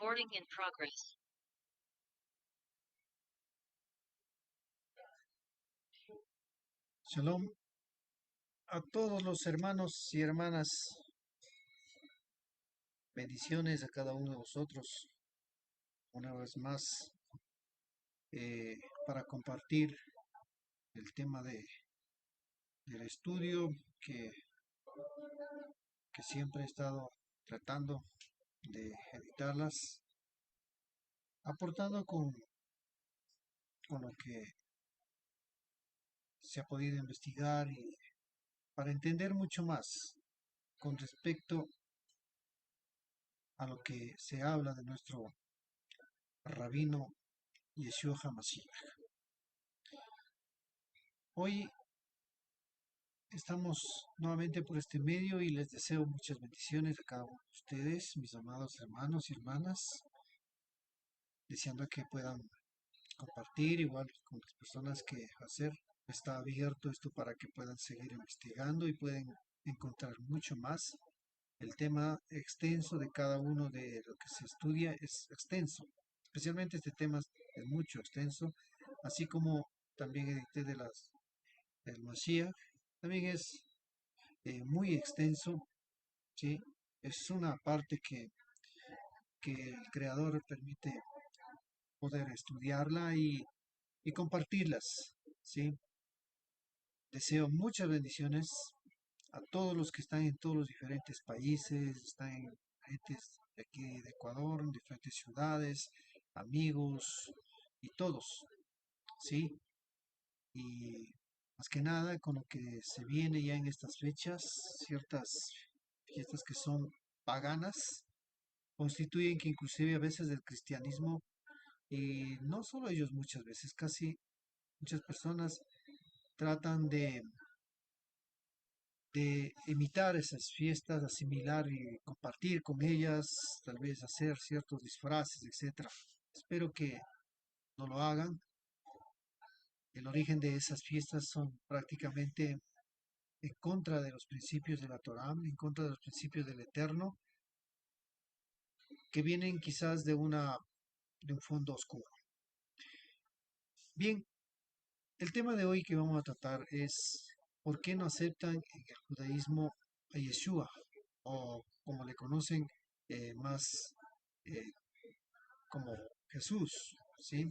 Recording in progress. Shalom a todos los hermanos y hermanas. Bendiciones a cada uno de vosotros. Una vez más, eh, para compartir el tema del estudio que, que siempre he estado tratando de editarlas, aportando con lo que se ha podido investigar y para entender mucho más con respecto a lo que se habla de nuestro rabino Yeshua HaMashiach. Hoy estamos nuevamente por este medio y les deseo muchas bendiciones a cada uno de ustedes, mis amados hermanos y hermanas, deseando que puedan compartir igual con las personas que hacer. Está abierto esto para que puedan seguir investigando y pueden encontrar mucho más. El tema extenso de cada uno de lo que se estudia es extenso, especialmente este tema es mucho extenso, así como también edité del Mashiach, también es muy extenso, ¿sí? Es una parte que el creador permite poder estudiarla y compartirlas, ¿sí? Deseo muchas bendiciones a todos los que están en todos los diferentes países, están en diferentes de aquí de Ecuador, en diferentes ciudades, amigos y todos, ¿sí? Y más que nada con lo que se viene ya en estas fechas, ciertas fiestas que son paganas, constituyen que inclusive a veces el cristianismo, y no solo ellos muchas veces, casi muchas personas tratan de imitar esas fiestas, asimilar y compartir con ellas, tal vez hacer ciertos disfraces, etcétera. Espero que no lo hagan. El origen de esas fiestas son prácticamente en contra de los principios de la Torá, en contra de los principios del Eterno, que vienen quizás de un fondo oscuro. Bien, el tema de hoy que vamos a tratar es ¿por qué no aceptan en el judaísmo a Yeshua? O como le conocen más eh, como Jesús, ¿sí?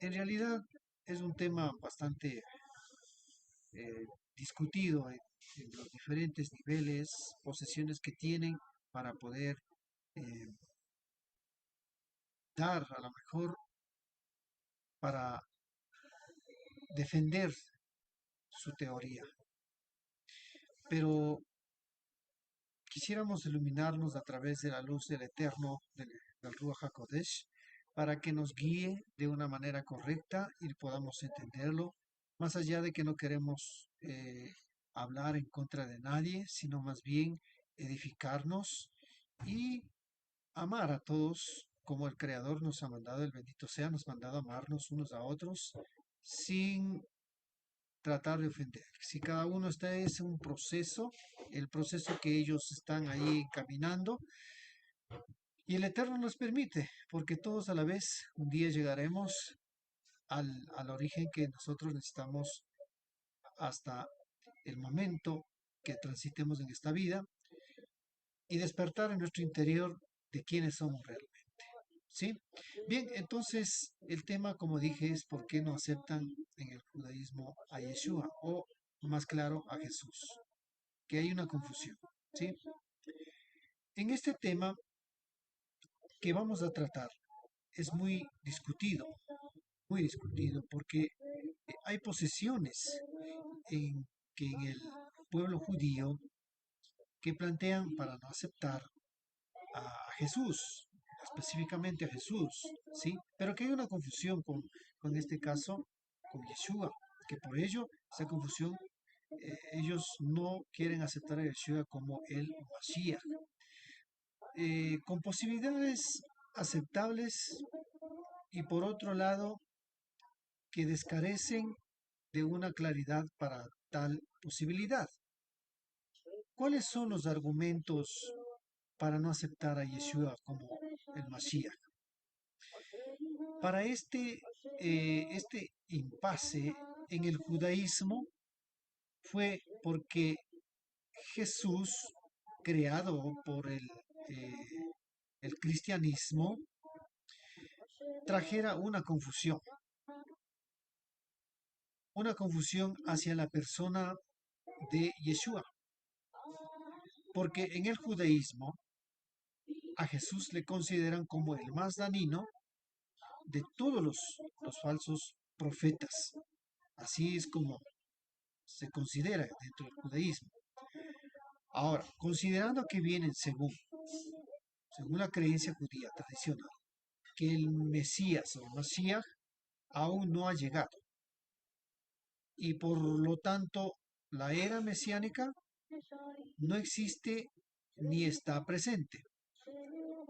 En realidad es un tema bastante discutido en los diferentes niveles, posesiones que tienen para poder eh, dar a lo mejor para defender su teoría. Pero quisiéramos iluminarnos a través de la luz del Eterno, del Ruach HaKodesh, para que nos guíe de una manera correcta y podamos entenderlo, más allá de que no queremos hablar en contra de nadie, sino más bien edificarnos y amar a todos como el Creador nos ha mandado, el bendito sea, nos ha mandado a amarnos unos a otros sin tratar de ofender. Si cada uno está es un proceso, el proceso que ellos están ahí caminando, y el Eterno nos permite, porque todos a la vez un día llegaremos al origen que nosotros necesitamos hasta el momento que transitemos en esta vida y despertar en nuestro interior de quiénes somos realmente. ¿Sí? Bien, entonces el tema, como dije, es por qué no aceptan en el judaísmo a Yeshua o, más claro, a Jesús, que hay una confusión. ¿Sí? En este tema que vamos a tratar es muy discutido, porque hay posesiones en que en el pueblo judío que plantean para no aceptar a Jesús, específicamente a Jesús, ¿sí? Pero que hay una confusión con este caso, con Yeshua, que por ello, esa confusión, ellos no quieren aceptar a Yeshua como el Mashiach, con posibilidades aceptables y por otro lado, que descarecen de una claridad para tal posibilidad. ¿Cuáles son los argumentos para no aceptar a Yeshua como el Mashiach. Para este impasse en el judaísmo fue porque Jesús, creado por eh, el cristianismo, trajera una confusión hacia la persona de Yeshua, porque en el judaísmo a Jesús le consideran como el más dañino de todos los falsos profetas. Así es como se considera dentro del judaísmo. Ahora, considerando que vienen según la creencia judía tradicional, que el Mesías o Mashiach aún no ha llegado y por lo tanto la era mesiánica no existe ni está presente.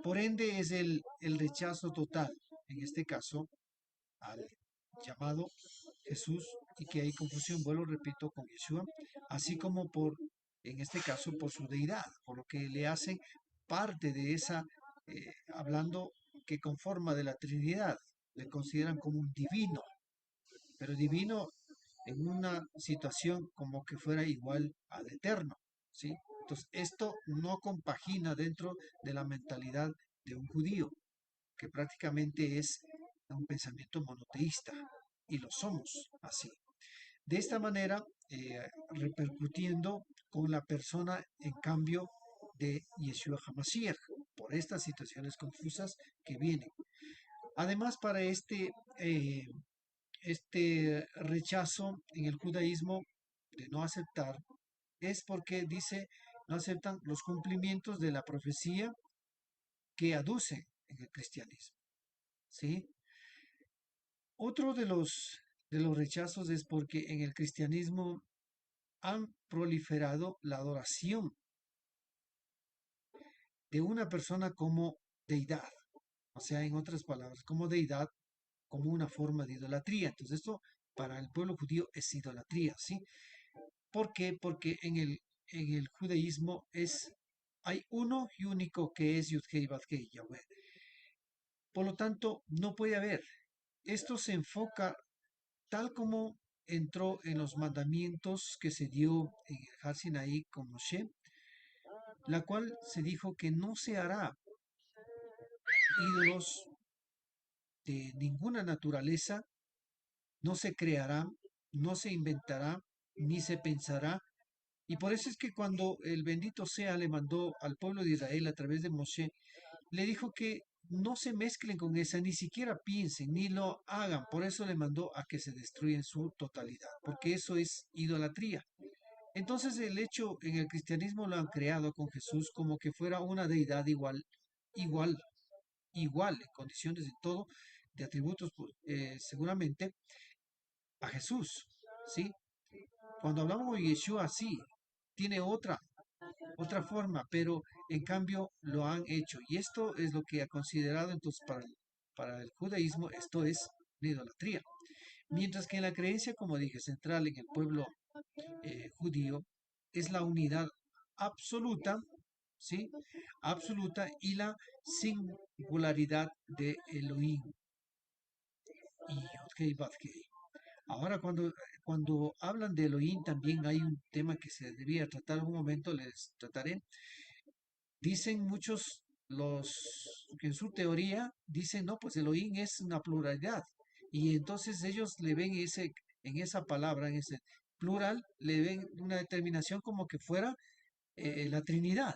Por ende es el rechazo total, en este caso, al llamado Jesús y que hay confusión, vuelvo, repito, con Yeshua, así como en este caso, por su deidad, por lo que le hace parte de esa, hablando que conforma de la Trinidad, le consideran como un divino, pero divino en una situación como que fuera igual al eterno, ¿sí? Entonces, esto no compagina dentro de la mentalidad de un judío, que prácticamente es un pensamiento monoteísta, y lo somos así. De esta manera, repercutiendo con la persona, en cambio, de Yeshua HaMashiach, por estas situaciones confusas que vienen. Además, para este rechazo en el judaísmo de no aceptar, es porque dice, no aceptan los cumplimientos de la profecía que aduce en el cristianismo, ¿sí? Otro de los rechazos es porque en el cristianismo han proliferado la adoración de una persona como deidad, o sea, en otras palabras, como deidad, como una forma de idolatría. Entonces, esto para el pueblo judío es idolatría, ¿sí? ¿Por qué? Porque en el judaísmo hay uno y único que es Yud-Hei Vav-Hei, Yahweh. Por lo tanto, no puede haber. Esto se enfoca tal como entró en los mandamientos que se dio en el Har Sinaí con Moshe, la cual se dijo que no se hará ídolos de ninguna naturaleza, no se creará, no se inventará, ni se pensará. Y por eso es que cuando el bendito sea le mandó al pueblo de Israel a través de Moshe, le dijo que no se mezclen con esa, ni siquiera piensen, ni lo hagan. Por eso le mandó a que se destruya en su totalidad, porque eso es idolatría. Entonces el hecho en el cristianismo lo han creado con Jesús como que fuera una deidad igual, igual en condiciones de todo, de atributos seguramente a Jesús, ¿sí? Cuando hablamos de Yeshua, sí, tiene otra forma, pero en cambio lo han hecho. Y esto es lo que ha considerado entonces para el judaísmo, esto es la idolatría. Mientras que en la creencia, como dije, central en el pueblo judío, es la unidad absoluta, ¿sí? Absoluta y la singularidad de Elohim y Yod-Heh-Vav-Heh. Ahora, cuando hablan de Elohim, también hay un tema que se debía tratar en un momento, les trataré. Dicen muchos que en su teoría dicen, no, pues Elohim es una pluralidad. Y entonces ellos le ven en esa palabra, en ese plural, le ven una determinación como que fuera la Trinidad.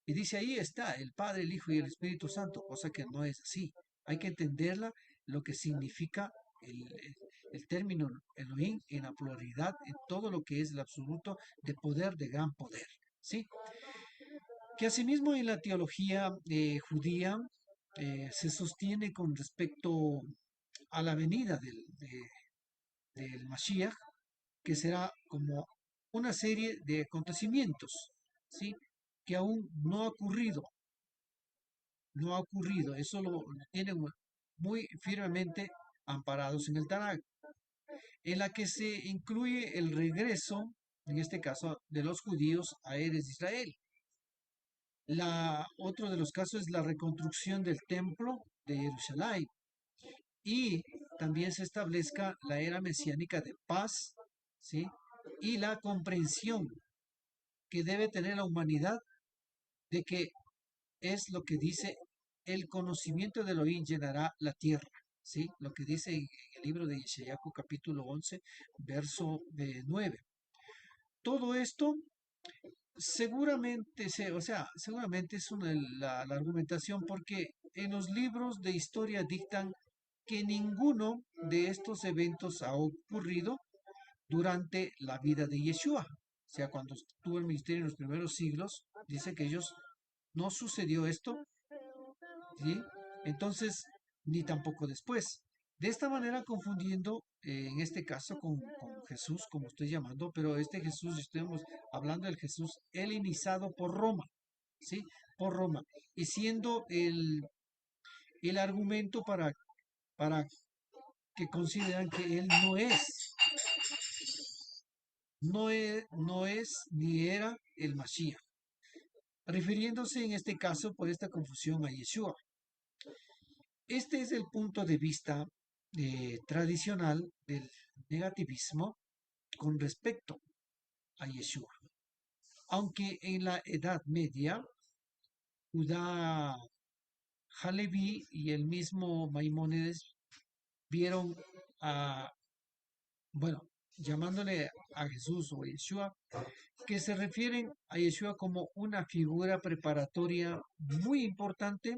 Y dice, ahí está el Padre, el Hijo y el Espíritu Santo, cosa que no es así. Hay que entenderla, lo que significa el término Elohim en la pluralidad, en todo lo que es el absoluto de poder, de gran poder. ¿Sí? Que asimismo en la teología judía se sostiene con respecto a la venida del Mashiach, que será como una serie de acontecimientos, ¿sí? Que aún no ha ocurrido, eso lo tienen muy firmemente amparados en el Tanakh, en la que se incluye el regreso, en este caso, de los judíos a Eres Israel. Otro de los casos es la reconstrucción del templo de Jerusalén y también se establezca la era mesiánica de paz, ¿sí? Y la comprensión que debe tener la humanidad de que es lo que dice el conocimiento de Elohim llenará la tierra, ¿sí? Lo que dice en el libro de Yeshayahu capítulo 11, verso 9. Todo esto seguramente, seguramente es la argumentación porque en los libros de historia dictan que ninguno de estos eventos ha ocurrido durante la vida de Yeshua. O sea, cuando estuvo el ministerio en los primeros siglos, dice que ellos no sucedió esto, ¿sí? Entonces, ni tampoco después. De esta manera confundiendo, en este caso, con Jesús, como estoy llamando, pero este Jesús, estamos hablando del Jesús helenizado por Roma, ¿sí? Por Roma. Y siendo el argumento para que consideran que él no es ni era el Mashiach, refiriéndose en este caso por esta confusión a Yeshua. Este es el punto de vista tradicional del negativismo con respecto a Yeshua. Aunque en la Edad Media, Judá Halevi y el mismo Maimónides vieron a, bueno, llamándole a Jesús o Yeshua, que se refieren a Yeshua como una figura preparatoria muy importante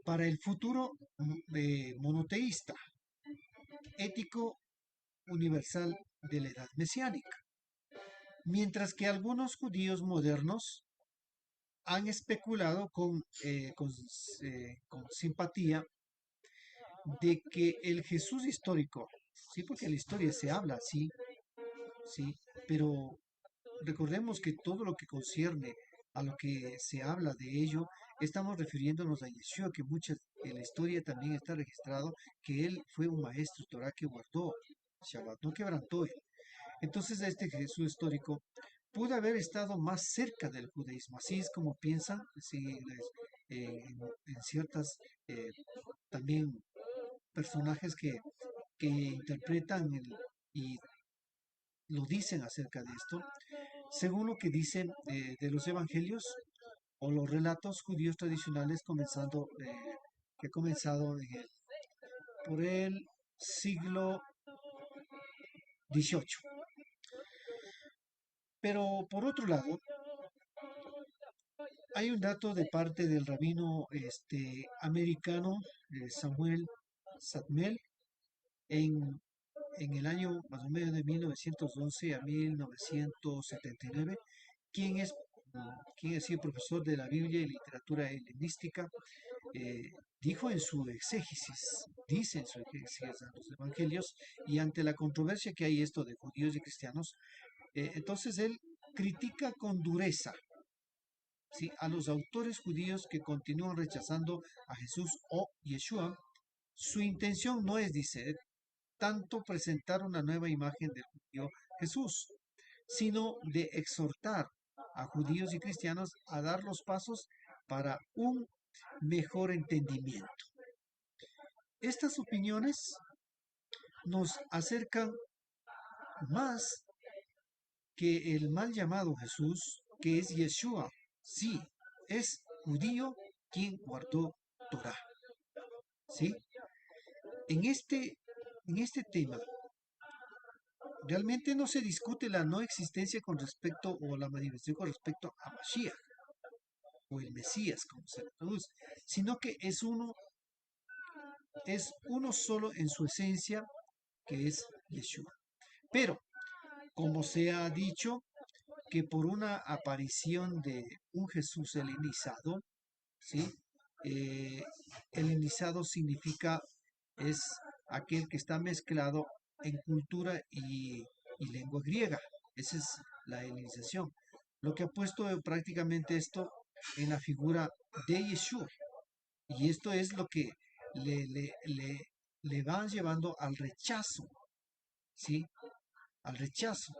para el futuro monoteísta, ético, universal de la edad mesiánica. Mientras que algunos judíos modernos han especulado con simpatía de que el Jesús histórico, sí, porque en la historia se habla así, sí, pero recordemos que todo lo que concierne a lo que se habla de ello, estamos refiriéndonos a Yeshua, que en la historia también está registrado que él fue un maestro Torah que guardó Shabbat, no quebrantó él. Entonces este Jesús histórico pudo haber estado más cerca del judaísmo, así es como piensan, sí, en ciertas también personajes que interpretan y lo dicen acerca de esto, según lo que dicen de los evangelios o los relatos judíos tradicionales que ha comenzado por el siglo XVIII. Pero por otro lado, hay un dato de parte del rabino americano Samuel Satmel en, en el año más o menos de 1911 a 1979, quien es, quien ha sido profesor de la Biblia y literatura helenística, eh, dijo en su exégesis, dice en su exégesis a los evangelios, y ante la controversia que hay esto de judíos y cristianos, entonces él critica con dureza, ¿sí?, a los autores judíos que continúan rechazando a Jesús o Yeshua. Su intención no es, dice, tanto presentar una nueva imagen del judío Jesús, sino de exhortar a judíos y cristianos a dar los pasos para un mejor entendimiento. Estas opiniones nos acercan más que el mal llamado Jesús, que es Yeshua. Sí, es judío quien guardó Torah. ¿Sí? En este, en este tema, realmente no se discute la no existencia con respecto o la manifestación con respecto a Mashiach o el Mesías, como se le traduce, sino que es uno solo en su esencia, que es Yeshua. Pero, como se ha dicho, que por una aparición de un Jesús helenizado, ¿sí? Eh, helenizado significa es aquel que está mezclado en cultura y lengua griega. Esa es la helenización. Lo que ha puesto prácticamente esto en la figura de Yeshua. Y esto es lo que le va llevando al rechazo, ¿sí? Al rechazo.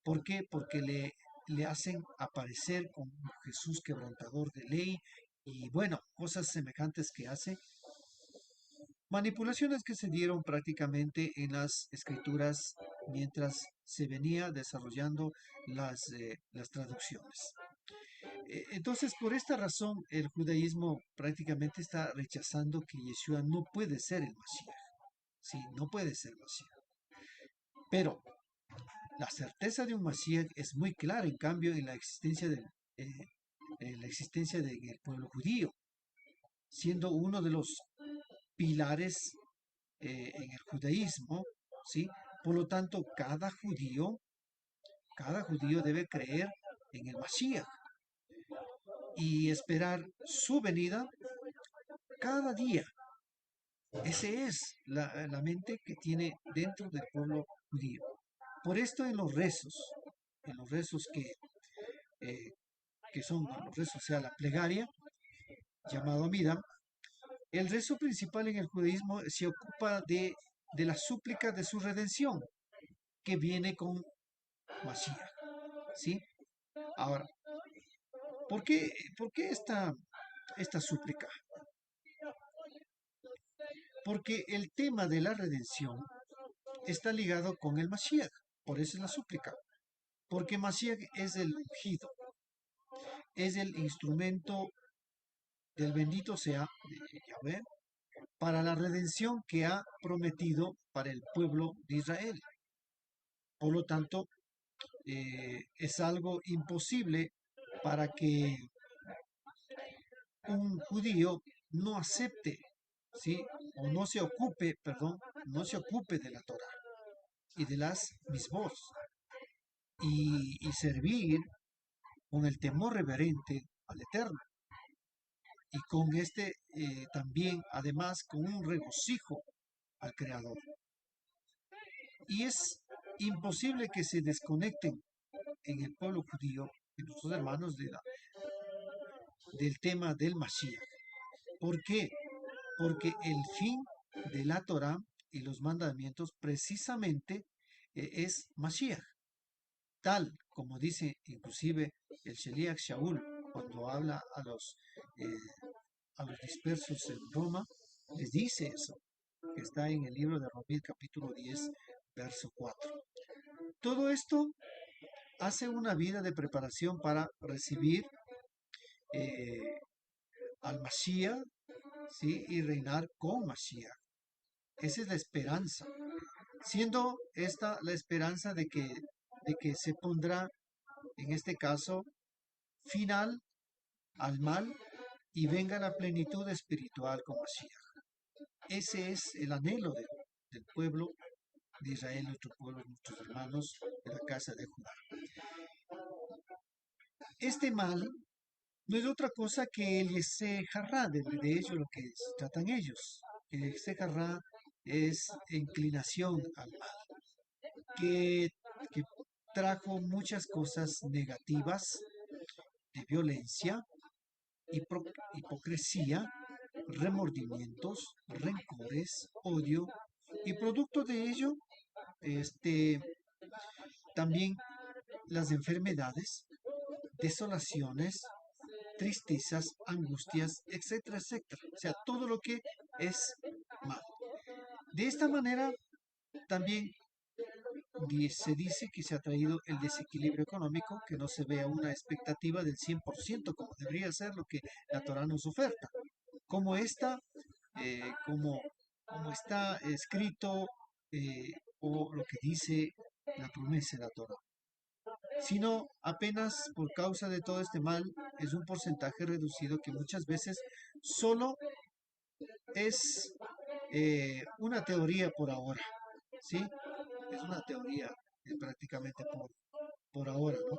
¿Por qué? Porque le hacen aparecer como Jesús quebrantador de ley y bueno, cosas semejantes que hace. Manipulaciones que se dieron prácticamente en las escrituras mientras se venía desarrollando las traducciones. Entonces, por esta razón, el judaísmo prácticamente está rechazando que Yeshua no puede ser el Mashiach. Sí, no puede ser Mashiach. Pero la certeza de un Mashiach es muy clara, en cambio, eh, en la existencia del pueblo judío, siendo uno de los pilares en el judaísmo, ¿sí? Por lo tanto, cada judío debe creer en el Mashiach y esperar su venida cada día. Esa es la mente que tiene dentro del pueblo judío. Por esto en los rezos eh, que son los rezos, o sea, la plegaria, llamado Amida, el rezo principal en el judaísmo se ocupa de la súplica de su redención, que viene con Mashiach, ¿sí? Ahora, ¿por qué, por qué esta súplica? Porque el tema de la redención está ligado con el Mashiach, por eso es la súplica. Porque Mashiach es el ungido, es el instrumento del bendito sea de Yahweh para la redención que ha prometido para el pueblo de Israel. Por lo tanto, es algo imposible para que un judío no acepte, ¿sí? O no se ocupe, perdón, no se ocupe de la Torah y de las misbos y servir con el temor reverente al Eterno y con también, además, con un regocijo al Creador. Y es imposible que se desconecten en el pueblo judío, en nuestros hermanos, del tema del Mashiach. ¿Por qué? Porque el fin de la Torah y los mandamientos precisamente es Mashiach, tal como dice inclusive el Sheliach Shaul cuando habla a los dispersos en Roma, les dice eso, que está en el libro de Romil capítulo 10, verso 4. Todo esto hace una vida de preparación para recibir eh, al Mashiach, ¿sí? Y reinar con Mashiach. Esa es la esperanza, siendo esta la esperanza de que se pondrá, en este caso, final al mal y venga la plenitud espiritual con Mashiach. Ese es el anhelo del pueblo de Israel, nuestro pueblo, nuestros hermanos de la casa de Judá. Este mal no es otra cosa que el Yesejarrá, de hecho lo que tratan ellos. El Yesejarrá es inclinación al mal, que trajo muchas cosas negativas de violencia, hipocresía, remordimientos, rencores, odio, y producto de ello, este, también las enfermedades, desolaciones, tristezas, angustias, etcétera, etcétera. O sea, todo lo que es mal. De esta manera, también se dice que se ha traído el desequilibrio económico, que no se vea una expectativa del 100% como debería ser lo que la Torah nos oferta. Como esta, como está escrito o lo que dice la promesa de la Torah, sino apenas por causa de todo este mal es un porcentaje reducido que muchas veces solo es una teoría por ahora, ¿sí? Es una teoría prácticamente por ahora, ¿no?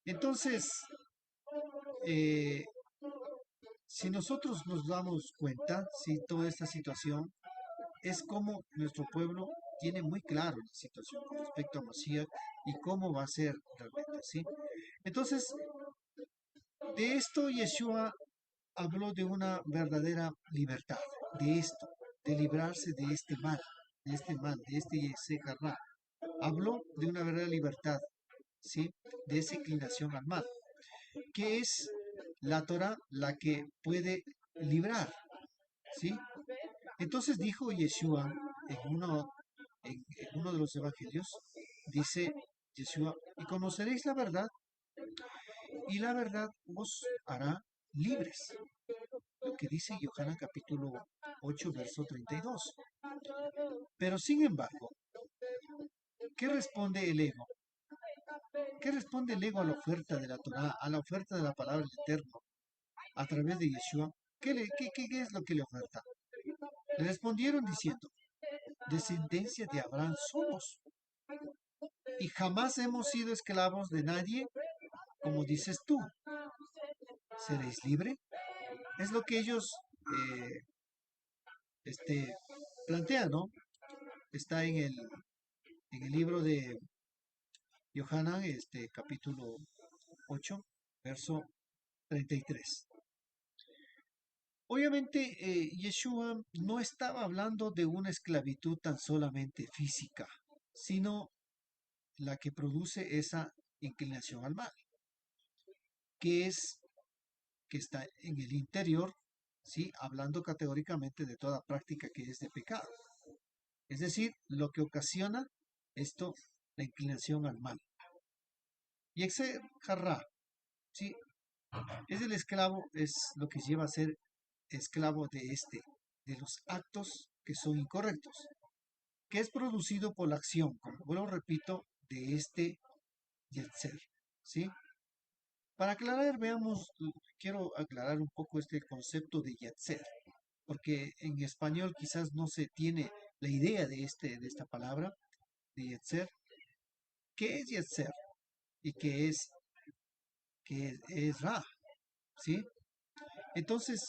Entonces, eh, si nosotros nos damos cuenta, si toda esta situación es como nuestro pueblo tiene muy claro la situación con respecto a Mashiach y cómo va a ser realmente, ¿sí? Entonces, de esto Yeshua habló de una verdadera libertad, de esto, de librarse de este mal, de este Yesejarra. Habló de una verdadera libertad, ¿sí? de esa inclinación al mal, que es la Torah la que puede librar, ¿sí? Entonces dijo Yeshua en uno de los evangelios, dice Yeshua, y conoceréis la verdad, y la verdad os hará libres. Lo que dice Yohanan capítulo 8, verso 32. Pero sin embargo, ¿qué responde el ego? ¿Qué responde el ego a la oferta de la Torah, a la oferta de la palabra del Eterno, a través de Yeshua? ¿Qué es lo que le oferta? Le respondieron diciendo, descendencia de Abraham somos, y jamás hemos sido esclavos de nadie, como dices tú. ¿Seréis libre? Es lo que ellos eh, plantean, ¿no? Está en el libro de Yohanan, capítulo 8, verso 33. Obviamente, Yeshua no estaba hablando de una esclavitud tan solamente física, sino la que produce esa inclinación al mal, que es que está en el interior, ¿sí? Hablando categóricamente de toda práctica que es de pecado. Es decir, lo que ocasiona esto, la inclinación al mal. Y ese jarra, ¿sí? Es el esclavo, es lo que lleva a ser esclavo de los actos que son incorrectos, que es producido por la acción, como vuelvo repito, de este Yetzer, ¿sí? Para aclarar, veamos, quiero aclarar un poco este concepto de Yetzer, porque en español quizás no se tiene la idea de esta palabra, de Yetzer. ¿Qué es Yetzer? ¿Y qué es Ra? ¿Sí? Entonces,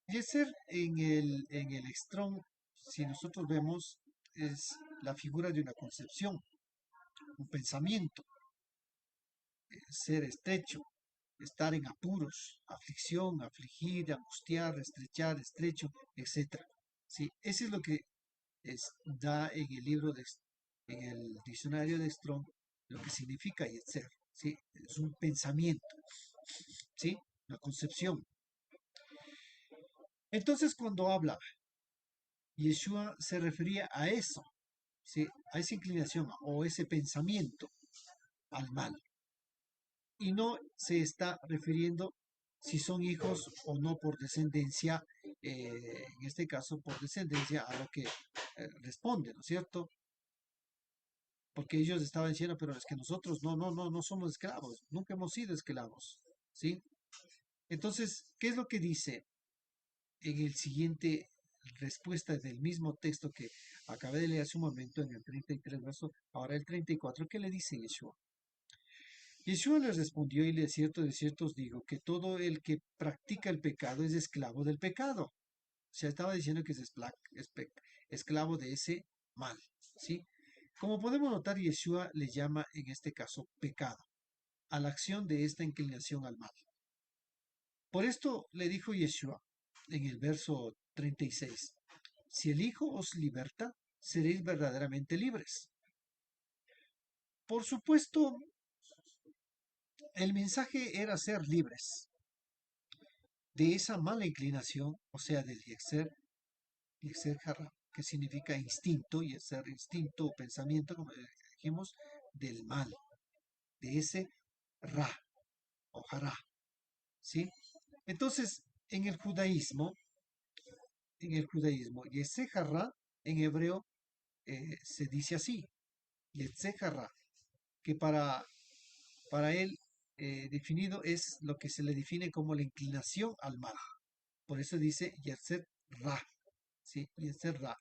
Yetzer en el Strong, si nosotros vemos, es la figura de una concepción, un pensamiento, ser estrecho, estar en apuros, aflicción, afligir, angustiar, estrechar, estrecho, etcétera. ¿Sí? Ese es lo que da en el en el diccionario de Strong, lo que significa Yetzer. ¿Sí? Es un pensamiento, ¿sí? Una concepción. Entonces, cuando habla, Yeshua se refería a eso, ¿sí? A esa inclinación o ese pensamiento al mal. Y no se está refiriendo si son hijos o no por descendencia, en este caso por descendencia a lo que responde, ¿no es cierto? Porque ellos estaban diciendo, pero es que nosotros no somos esclavos, nunca hemos sido esclavos, ¿sí? Entonces, ¿qué es lo que dice en el siguiente respuesta del mismo texto que acabé de leer hace un momento en el 33 verso, ahora el 34? ¿Qué le dice Yeshua? Yeshua les respondió y de cierto os digo que todo el que practica el pecado es esclavo del pecado. O sea, estaba diciendo que esclavo de ese mal, ¿sí? Como podemos notar, Yeshua le llama en este caso pecado a la acción de esta inclinación al mal. Por esto le dijo Yeshua en el verso 36, si el Hijo os liberta, seréis verdaderamente libres. Por supuesto, el mensaje era ser libres de esa mala inclinación, o sea, del Yetzer Hara, que significa instinto, y ser instinto o pensamiento, como dijimos, del mal, de ese Ra o Hara, ¿sí? Entonces, en el judaísmo, Yetzer Hara en hebreo se dice así, Yetzer Hara, que para él definido es lo que se le define como la inclinación al mal. Por eso dice Yetzer Ra, ¿sí? Yetzer Ra.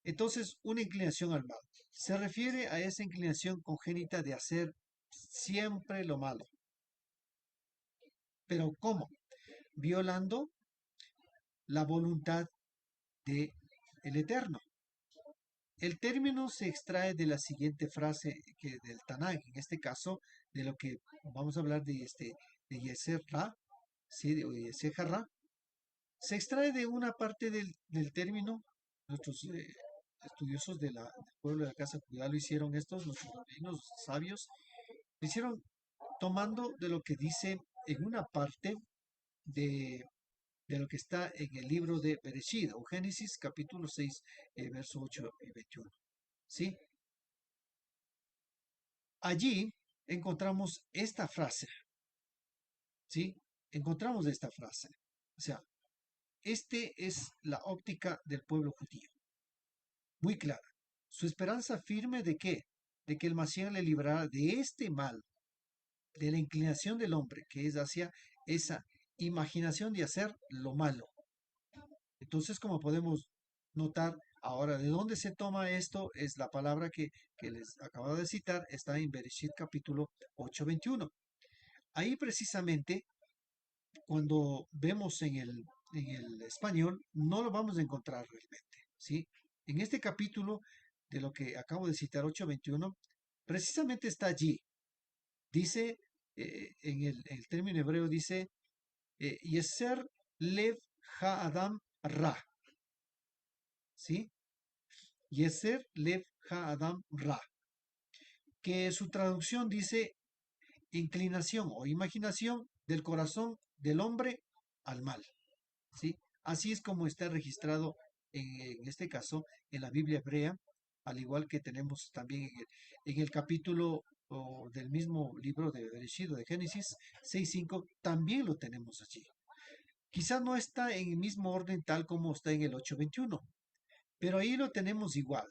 Entonces, una inclinación al mal se refiere a esa inclinación congénita de hacer siempre lo malo. Pero ¿cómo? Violando la voluntad de el Eterno. El término se extrae de la siguiente frase que del Tanaj, en este caso, de lo que vamos a hablar de Yeser Ra, ¿sí? De Yeser Ra. Se extrae de una parte del término, nuestros estudiosos del pueblo de la casa judía lo hicieron estos, nuestros rabinos sabios, Lo hicieron tomando de lo que dice en una parte de, de lo que está en el libro de Bereshit, o Génesis capítulo 6, verso 8 y 21. ¿Sí? Allí encontramos esta frase, ¿sí? Encontramos esta frase. O sea, este es la óptica del pueblo judío, muy clara. Su esperanza firme de qué? De que el Mashiach le librará de este mal, de la inclinación del hombre, que es hacia esa imaginación de hacer lo malo. Entonces, como podemos notar, ahora de dónde se toma esto es la palabra que les acabo de citar, está en Bereshit capítulo 8:21. Ahí precisamente, cuando vemos en el español, no lo vamos a encontrar realmente, ¿sí? En este capítulo de lo que acabo de citar, 8:21, precisamente está allí. Dice, el término hebreo dice, Yeser Lev Ha-Adam Ra, ¿sí? Yeser Lev Ha-Adam Ra, que su traducción dice inclinación o imaginación del corazón del hombre al mal, ¿sí? Así es como está registrado en este caso en la Biblia hebrea, al igual que tenemos también en el capítulo del mismo libro de Bereshit, de Génesis 6:5, también lo tenemos allí. Quizás no está en el mismo orden tal como está en el 8:21, pero ahí lo tenemos igual.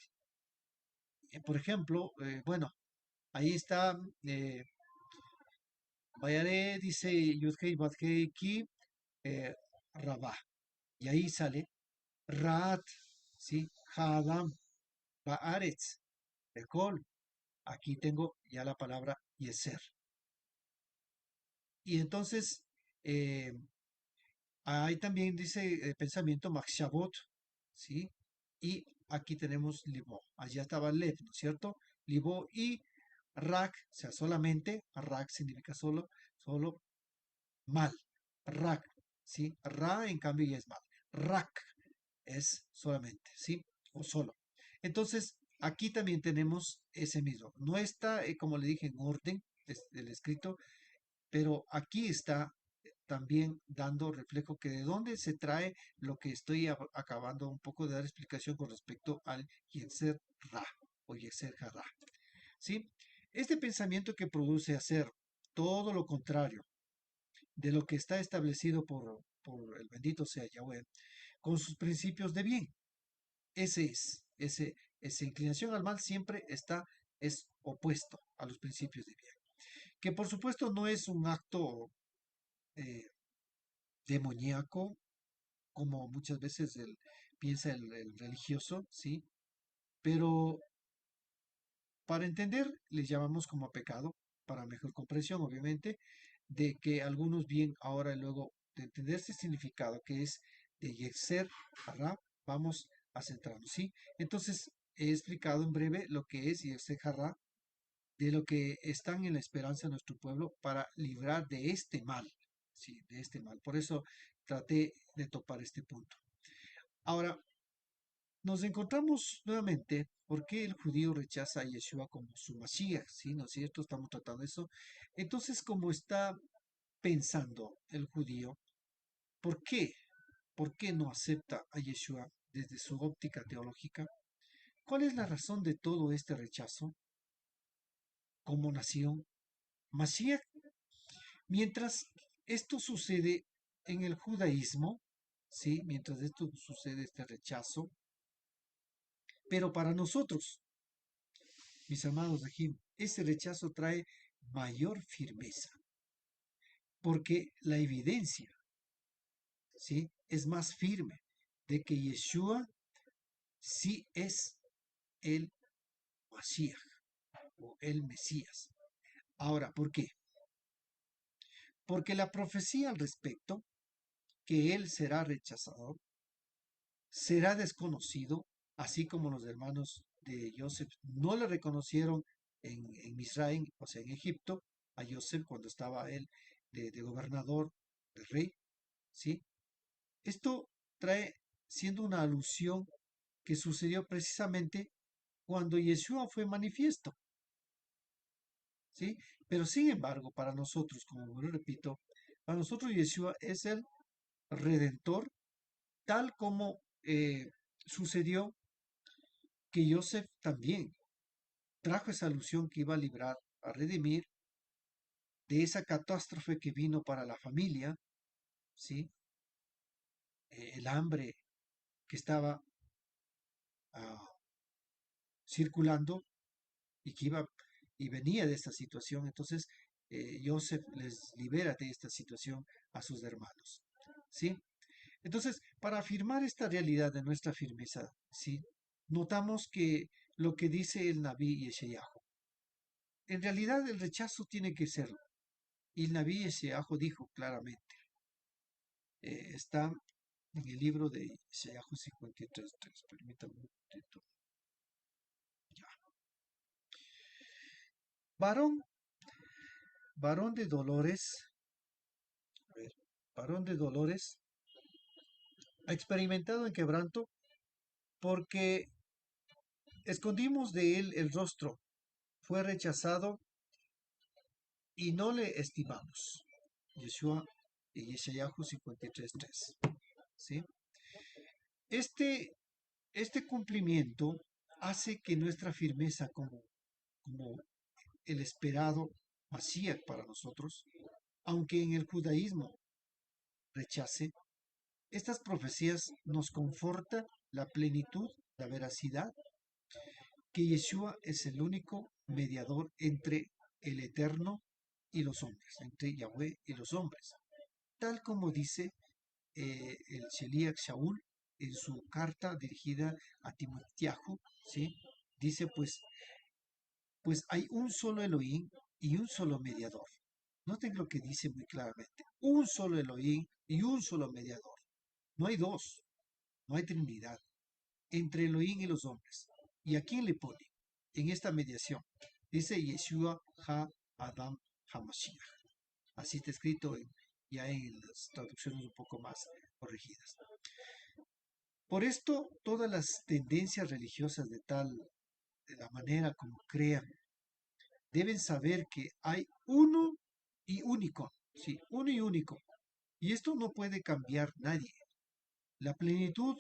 Por ejemplo, bueno, ahí está, Bayare dice Yudhei Badhei Ki eh, Rabá, y ahí sale Raat, ¿sí? Hadam, Baaretz, Ekol. Aquí tengo ya la palabra Yeser. Y entonces, eh, ahí también dice pensamiento Makshavot, ¿sí? Y aquí tenemos Libo. Allá estaba Lev, ¿no es cierto? Libo y Rak, o sea, solamente, Rak significa solo, solo mal. Rak, ¿sí? Ra, en cambio, ya es mal. Rak es solamente, ¿sí? O solo. Entonces, aquí también tenemos ese mismo. No está, como le dije, en orden del escrito, pero aquí está también dando reflejo que de dónde se trae lo que estoy acabando un poco de dar explicación con respecto al Yetzer Ra o Yetzer Hara. ¿Sí? Este pensamiento que produce hacer todo lo contrario de lo que está establecido por el bendito sea Yahweh, con sus principios de bien. Esa inclinación al mal siempre es opuesto a los principios de bien. Que por supuesto no es un acto eh, demoníaco, como muchas veces piensa el religioso, ¿sí? Pero para entender, les llamamos como pecado, para mejor comprensión, obviamente, de que algunos bien ahora y luego de entender este significado que es de Yeser Hará, vamos a centrarnos, ¿sí? Entonces, he explicado en breve lo que es Yeser Hará, de lo que están en la esperanza de nuestro pueblo para librar de este mal, ¿sí? De este mal. Por eso traté de topar este punto. Ahora, nos encontramos nuevamente por qué el judío rechaza a Yeshua como su Mashiach, ¿sí? ¿No es cierto? Estamos tratando eso. Entonces, como está pensando el judío, ¿por qué? ¿Por qué no acepta a Yeshua desde su óptica teológica? ¿Cuál es la razón de todo este rechazo como nación? Mashiach, mientras esto sucede en el judaísmo, ¿sí? Mientras esto sucede este rechazo, pero para nosotros, mis amados de Jim, ese rechazo trae mayor firmeza, porque la evidencia, ¿sí? Es más firme de que Yeshua sí es el Mashiach o el Mesías. Ahora, ¿por qué? Porque la profecía al respecto, que él será rechazado, será desconocido, así como los hermanos de Joseph no le reconocieron en Misraim, o sea, en Egipto, a Joseph cuando estaba él de gobernador, de rey, ¿sí? Esto trae siendo una alusión que sucedió precisamente cuando Yeshua fue manifiesto, ¿sí? Pero sin embargo, para nosotros, como lo repito, para nosotros Yeshua es el Redentor, tal como sucedió que Joseph también trajo esa alusión que iba a librar, a redimir de esa catástrofe que vino para la familia, ¿sí? El hambre que estaba ah, circulando y que iba y venía de esta situación. Entonces, Joseph les libera de esta situación a sus hermanos, ¿sí? Entonces, para afirmar esta realidad de nuestra firmeza, ¿sí? Notamos que lo que dice el Naví Yeshayahu, en realidad el rechazo tiene que serlo. Y el Naví Yeshayahu dijo claramente, está en el libro de Yeshayahu 53:3, permítame un momentito. Ya. Varón, varón de dolores, a ver, varón de dolores, ha experimentado en quebranto porque escondimos de él el rostro, fue rechazado y no le estimamos. Yeshua y Yeshayahu 53:3. ¿Sí? Este, este cumplimiento hace que nuestra firmeza como el esperado Mashiach para nosotros, aunque en el judaísmo rechace, estas profecías nos conforta la plenitud, la veracidad, que Yeshua es el único mediador entre el Eterno y los hombres, entre Yahweh y los hombres, tal como dice el Sheliach Shaul en su carta dirigida a Timoteahu, ¿sí? Dice pues hay un solo Elohim y un solo mediador. Noten lo que dice muy claramente, un solo Elohim y un solo mediador. No hay dos, no hay trinidad entre Elohim y los hombres. ¿Y a quién le pone en esta mediación? Dice Yeshua Ha-Adam HaMashiach. Así está escrito ya en las traducciones un poco más corregidas. Por esto, todas las tendencias religiosas de la manera como crean, deben saber que hay uno y único, sí, uno y único. Y esto no puede cambiar nadie. La plenitud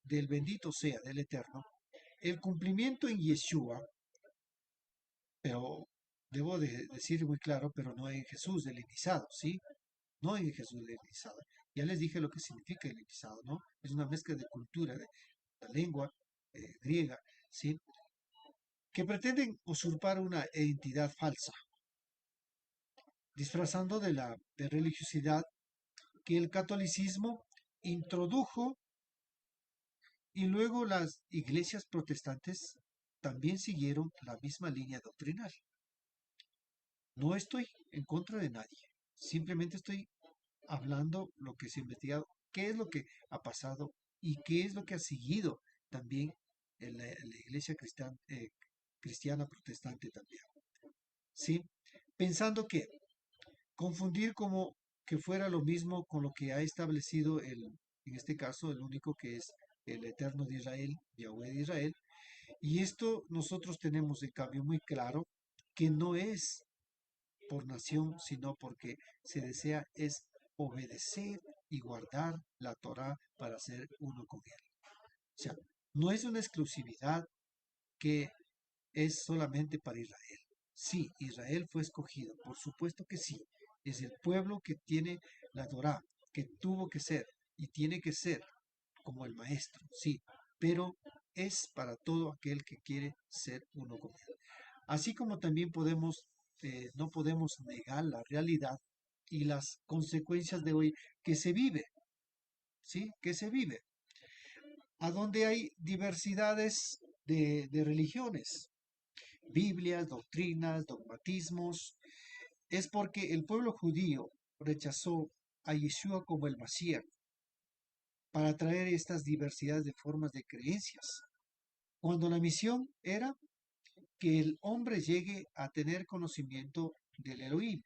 del bendito sea, del eterno, el cumplimiento en Yeshua, pero debo de decir muy claro, pero no en Jesús del helenizado, ¿sí? No en Jesús del helenizado. Ya les dije lo que significa helenizado, ¿no? Es una mezcla de cultura, de la lengua griega, ¿sí? Que pretenden usurpar una identidad falsa, disfrazando de religiosidad que el catolicismo introdujo y luego las iglesias protestantes también siguieron la misma línea doctrinal. No estoy en contra de nadie, simplemente estoy hablando lo que se ha investigado, qué es lo que ha pasado y qué es lo que ha seguido también en la iglesia cristiana protestante también. ¿Sí? Pensando que confundir como que fuera lo mismo con lo que ha establecido en este caso, el único que es el Eterno de Israel, Yahweh de Israel. Y esto nosotros tenemos en cambio muy claro que no es por nación, sino porque se desea es obedecer y guardar la Torá para ser uno con él. O sea, no es una exclusividad que es solamente para Israel. Sí, Israel fue escogido, por supuesto que sí. Es el pueblo que tiene la Torá, que tuvo que ser y tiene que ser como el maestro, sí, pero es para todo aquel que quiere ser uno con él. Así como también no podemos negar la realidad y las consecuencias de hoy que se vive, ¿sí? Que se vive, a donde hay diversidades de religiones, Biblias, doctrinas, dogmatismos, es porque el pueblo judío rechazó a Yeshua como el Mashiach para traer estas diversidades de formas de creencias, cuando la misión era que el hombre llegue a tener conocimiento del Elohim.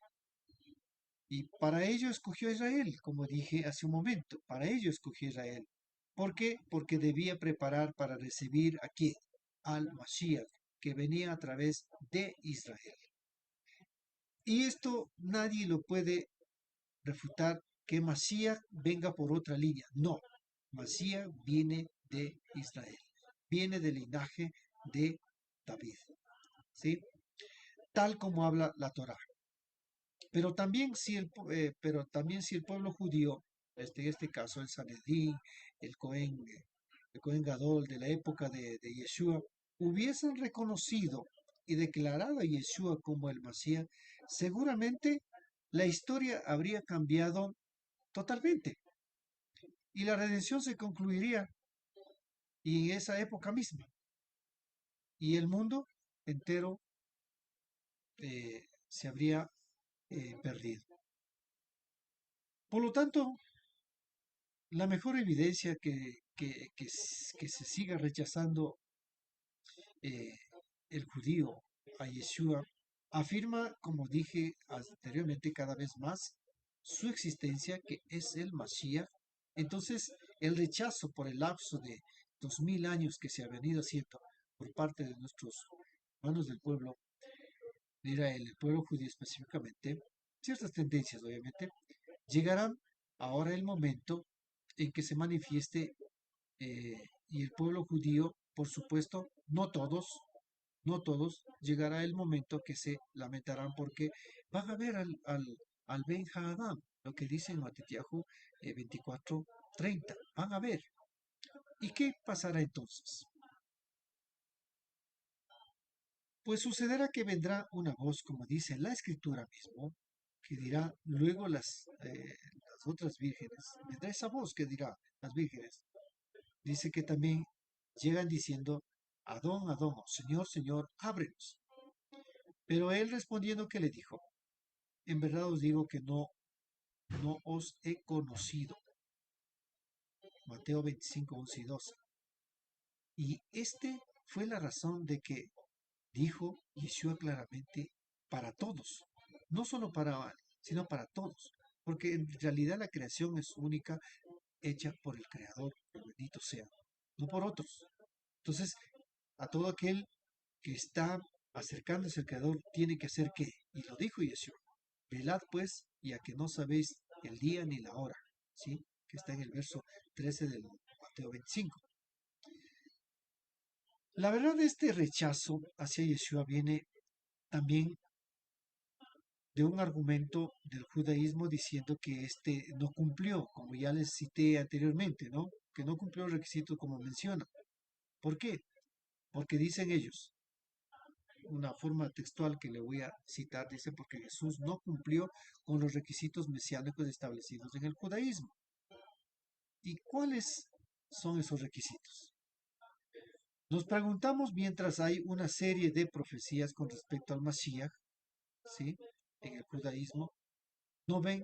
Y para ello escogió a Israel, como dije hace un momento, para ello escogió a Israel. ¿Por qué? Porque debía preparar para recibir aquí al Mashiach, que venía a través de Israel. Y esto nadie lo puede refutar que Masías venga por otra línea. No, Masías viene de Israel, viene del linaje de David, ¿sí? Tal como habla la Torá. Pero también si el pueblo judío, en este caso el Sanedrín, el el Cohen Gadol de la época de Yeshua, hubiesen reconocido y declarado a Yeshua como el Masías, seguramente la historia habría cambiado totalmente y la redención se concluiría en esa época misma y el mundo entero se habría perdido. Por lo tanto, la mejor evidencia que se siga rechazando eh, el judío a Yeshua afirma, como dije anteriormente, cada vez más su existencia, que es el Mashiach. Entonces, el rechazo por el lapso de 2000 años que se ha venido haciendo por parte de nuestros hermanos del pueblo de Israel, el pueblo judío específicamente, ciertas tendencias obviamente, llegará ahora el momento en que se manifieste y el pueblo judío, por supuesto, no todos, llegará el momento que se lamentarán porque van a ver al Ben Haadam, lo que dice en Matitiahu 24:30, van a ver. ¿Y qué pasará entonces? Pues sucederá que vendrá una voz, como dice la escritura mismo, que dirá luego las otras vírgenes, vendrá esa voz que dirá las vírgenes. Dice que también llegan diciendo, Adón, Adón, Señor, Señor, ábrenos. Pero él respondiendo que le dijo, en verdad os digo que no os he conocido. Mateo 25, 11 y 12. Y este fue la razón de que dijo Yeshua claramente para todos, no solo para, sino para todos, porque en realidad la creación es única, hecha por el Creador, que bendito sea, no por otros. Entonces, a todo aquel que está acercándose al Creador tiene que hacer qué, y lo dijo Yeshua, velad pues, y a que no sabéis el día ni la hora, ¿sí? Que está en el verso 13 del Mateo 25. La verdad de este rechazo hacia Yeshua viene también de un argumento del judaísmo diciendo que éste no cumplió, como ya les cité anteriormente, ¿no? Que no cumplió el requisito como menciona. ¿Por qué? Porque dicen ellos, una forma textual que le voy a citar, dice, porque Jesús no cumplió con los requisitos mesiánicos establecidos en el judaísmo. ¿Y cuáles son esos requisitos? Nos preguntamos mientras hay una serie de profecías con respecto al Mashiach, ¿sí? En el judaísmo, no ven,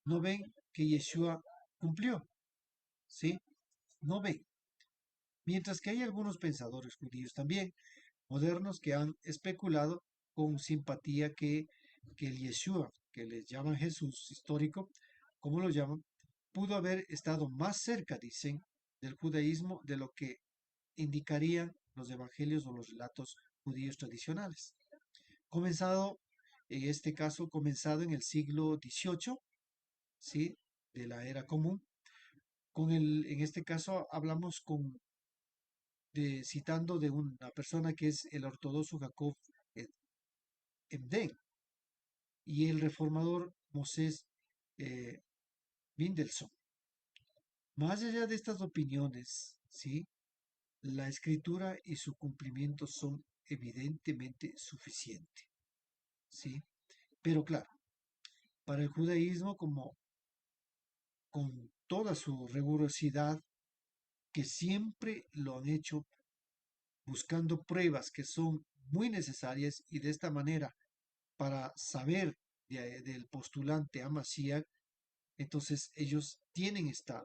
no ven que Yeshua cumplió, ¿sí? No ven. Mientras que hay algunos pensadores judíos también, modernos, que han especulado con simpatía que el Yeshua, que les llaman Jesús histórico, como lo llaman, pudo haber estado más cerca, dicen, del judaísmo de lo que indicarían los evangelios o los relatos judíos tradicionales. Comenzado, en este caso, comenzado en el siglo XVIII, ¿sí? De la era común. En este caso hablamos citando de una persona que es el ortodoxo Jacob Emden y el reformador Moses eh, Mendelssohn. Más allá de estas opiniones, ¿sí? La escritura y su cumplimiento son evidentemente suficientes, ¿sí? Pero claro, para el judaísmo, como con toda su rigurosidad, que siempre lo han hecho buscando pruebas que son muy necesarias y de esta manera, para saber del postulante a Mashiach, entonces ellos tienen esta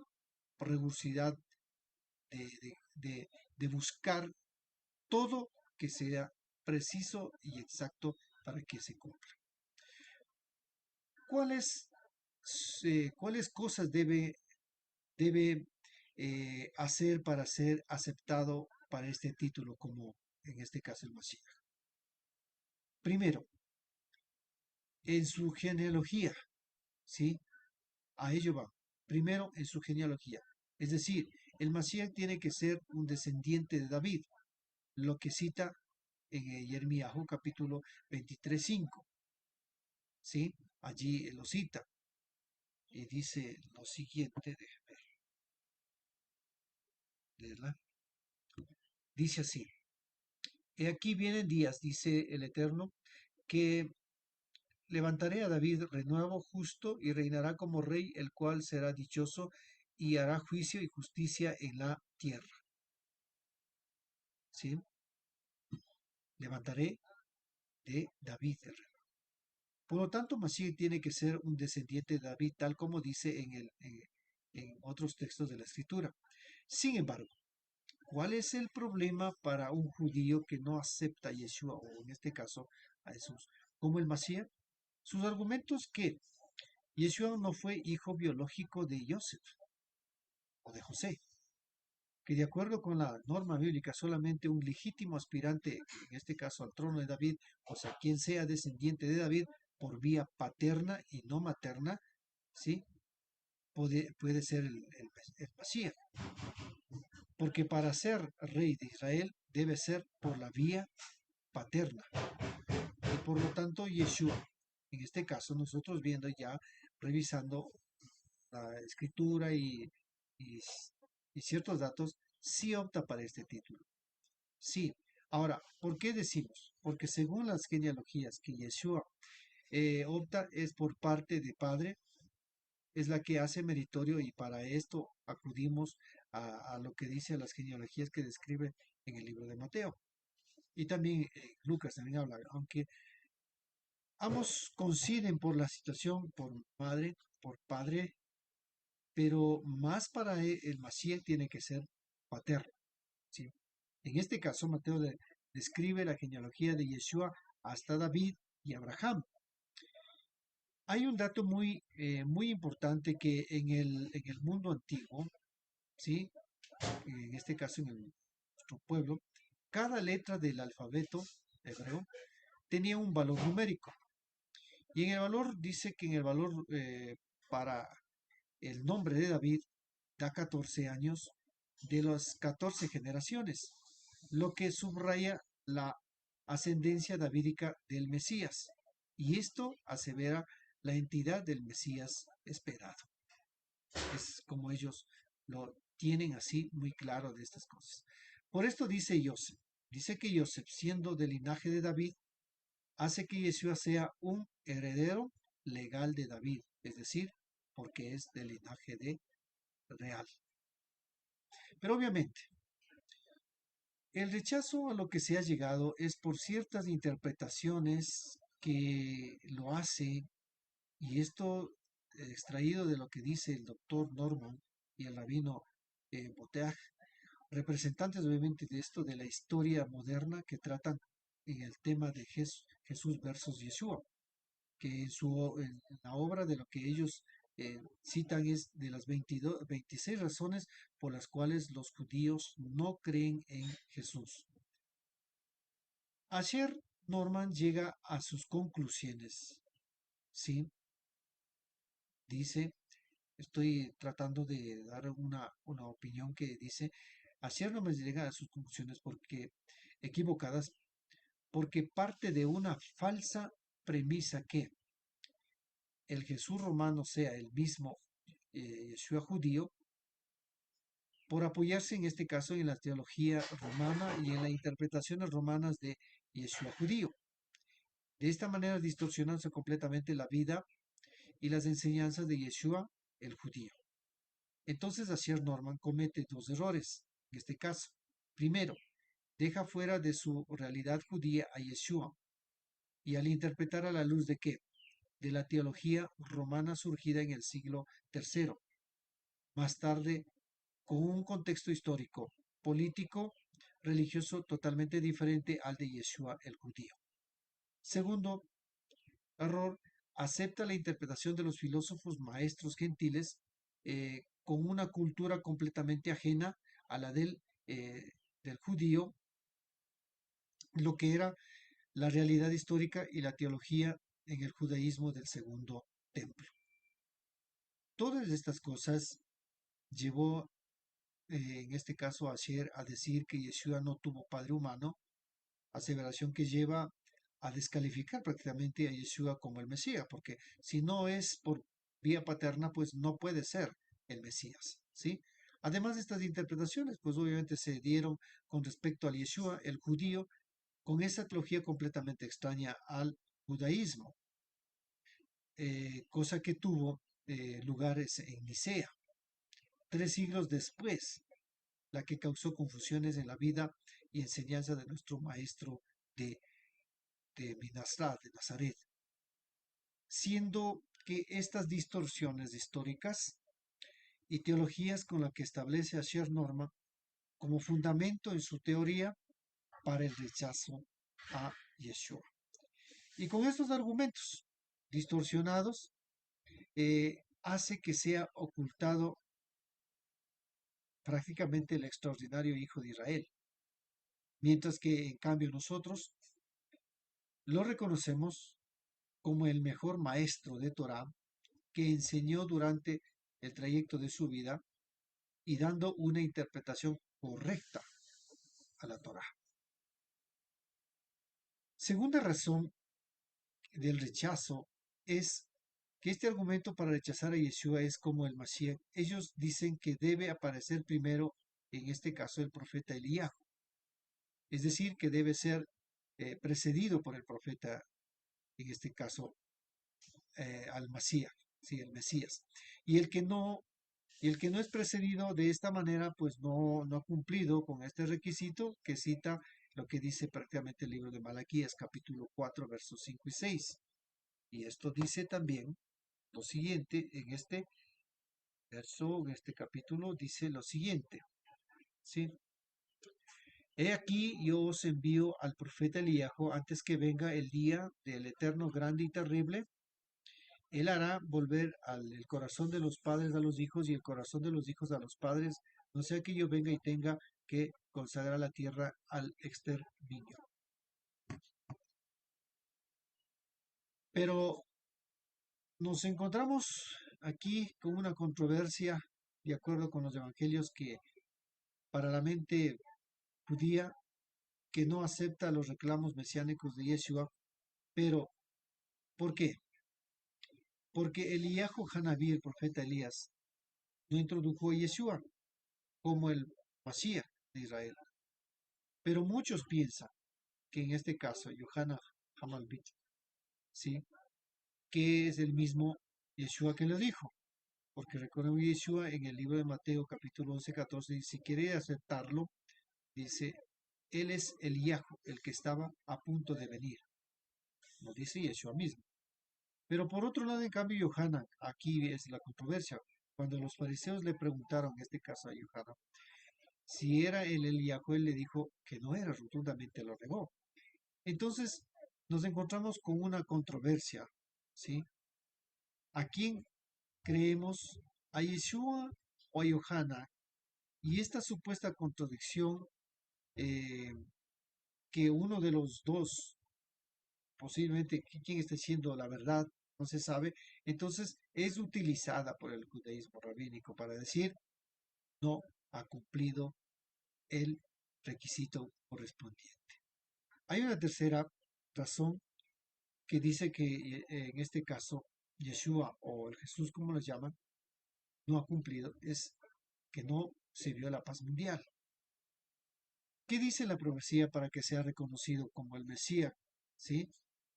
rigurosidad de, de- de buscar todo que sea preciso y exacto para que se cumpla. ¿Cuáles, cuáles cosas debe hacer para ser aceptado para este título, como en este caso el Mashiach? Primero, en su genealogía, ¿sí? A ello va. Primero, en su genealogía. Es decir, el Mashiach tiene que ser un descendiente de David, lo que cita en Jeremías capítulo 23:5, ¿sí? Allí lo cita y dice lo siguiente, déjeme leerla. Dice así: He aquí vienen días, dice el Eterno, que levantaré a David renuevo justo y reinará como rey, el cual será dichoso y hará juicio y justicia en la tierra. ¿Sí? Levantaré de David el rey. Por lo tanto, Mashiach tiene que ser un descendiente de David, tal como dice en otros textos de la Escritura. Sin embargo, ¿cuál es el problema para un judío que no acepta a Yeshua, o en este caso a Jesús, como el Mashiach? Sus argumentos que Yeshua no fue hijo biológico de Joseph o de José, que de acuerdo con la norma bíblica solamente un legítimo aspirante, en este caso al trono de David, o sea, quien sea descendiente de David por vía paterna y no materna, ¿sí? Puede ser el Mashiach, porque para ser rey de Israel debe ser por la vía paterna. Y por lo tanto, Yeshua, en este caso, nosotros viendo ya, revisando la escritura y, y ciertos datos, sí opta para este título. Sí. Ahora, ¿por qué decimos? Porque según las genealogías que Yeshua opta es por parte de padre, es la que hace meritorio y para esto acudimos a lo que dice las genealogías que describe en el libro de Mateo. Y también Lucas también habla, aunque ambos coinciden por la situación, por madre, por padre, pero más para el Mashiach tiene que ser paterno, ¿sí? En este caso, Mateo describe la genealogía de Yeshua hasta David y Abraham. Hay un dato muy importante que en el mundo antiguo, ¿sí? En este caso en nuestro pueblo, cada letra del alfabeto hebreo tenía un valor numérico. Y en el valor dice que en el valor para el nombre de David da 14 años de las 14 generaciones, lo que subraya la ascendencia davídica del Mesías. Y esto asevera la entidad del Mesías esperado. Es como ellos lo tienen así muy claro de estas cosas. Por esto dice Joseph, dice que Joseph, siendo del linaje de David, hace que Yeshua sea un heredero legal de David, es decir, porque es del linaje de real. Pero obviamente, el rechazo a lo que se ha llegado es por ciertas interpretaciones que lo hace, y esto extraído de lo que dice el doctor Norman y el rabino Boteach, representantes obviamente de esto, de la historia moderna que tratan en el tema de Jesús versus Yeshua, que en la obra de lo que ellos citan es de las 26 razones por las cuales los judíos no creen en Jesús. Ayer Norman llega a sus conclusiones, ¿sí? Dice, estoy tratando de dar una opinión que dice, ayer Norman llega a sus conclusiones porque equivocadas, porque parte de una falsa premisa que el Jesús romano sea el mismo Yeshua judío, por apoyarse en este caso en la teología romana y en las interpretaciones romanas de Yeshua judío. De esta manera distorsionarse completamente la vida y las enseñanzas de Yeshua, el judío. Entonces, Asher Norman comete dos errores en este caso. Primero, deja fuera de su realidad judía a Yeshua, y al interpretar a la luz de qué? De la teología romana surgida en el siglo III, más tarde con un contexto histórico, político, religioso totalmente diferente al de Yeshua el judío. Segundo error, acepta la interpretación de los filósofos maestros gentiles con una cultura completamente ajena a la del judío, lo que era la realidad histórica y la teología en el judaísmo del segundo templo. Todas estas cosas llevó, en este caso, a Asher a decir que Yeshua no tuvo padre humano, aseveración que lleva a descalificar prácticamente a Yeshua como el Mesías, porque si no es por vía paterna, pues no puede ser el Mesías, ¿sí? Además de estas interpretaciones, pues obviamente se dieron con respecto al Yeshua, el judío, con esa teología completamente extraña al judaísmo, cosa que tuvo lugares en Nicea, 3 siglos después, la que causó confusiones en la vida y enseñanza de nuestro maestro de, de Nazaret, siendo que estas distorsiones históricas y teologías con las que establece Asher Norma como fundamento en su teoría para el rechazo a Yeshua. Y con estos argumentos distorsionados, hace que sea ocultado prácticamente el extraordinario Hijo de Israel, mientras que en cambio nosotros lo reconocemos como el mejor maestro de Torah que enseñó durante el trayecto de su vida y dando una interpretación correcta a la Torah. Segunda razón del rechazo es que este argumento para rechazar a Yeshua es como el Mashiach. Ellos dicen que debe aparecer primero, en este caso, el profeta Elías, es decir, que debe ser precedido por el profeta, en este caso, al Mashiach, ¿sí? El Mesías. Y el que no Y el que no es precedido de esta manera, pues no ha cumplido con este requisito que cita lo que dice prácticamente el libro de Malaquías, capítulo 4, versos 5 y 6. Y esto dice también lo siguiente, en este verso, en este capítulo, dice lo siguiente, ¿sí? He aquí yo os envío al profeta Elías antes que venga el día del eterno grande y terrible. Él hará volver el corazón de los padres a los hijos y el corazón de los hijos a los padres, no sea que yo venga y tenga que consagrar la tierra al exterminio. Pero nos encontramos aquí con una controversia, de acuerdo con los evangelios, que para la mente judía que no acepta los reclamos mesiánicos de Yeshua, pero ¿por qué? Porque Eliyahu Hanabí, el profeta Elías, no introdujo a Yeshua como el Mashiach de Israel. Pero muchos piensan que en este caso, Yohanan Hamalbit, ¿sí? Que es el mismo Yeshua que lo dijo. Porque recuerden Yeshua en el libro de Mateo capítulo 11, 14, y si quiere aceptarlo, dice, Él es Eliyahu, el que estaba a punto de venir. Lo dice Yeshua mismo. Pero por otro lado, en cambio, Yohanan, aquí es la controversia. Cuando los fariseos le preguntaron, en este caso a Yohanan, si era el Eliyahu, él le dijo que no era, rotundamente lo negó. Entonces, nos encontramos con una controversia, ¿sí? ¿A quién creemos? ¿A Yeshua o a Yohanan? Y esta supuesta contradicción, eh, que uno de los dos, posiblemente quién esté diciendo la verdad, no se sabe, entonces es utilizada por el judaísmo rabínico para decir no ha cumplido el requisito correspondiente. Hay una tercera razón que dice que en este caso Yeshua o el Jesús, como los llaman, no ha cumplido, es que no se vio la paz mundial. ¿Qué dice la profecía para que sea reconocido como el Mesías? ¿Sí?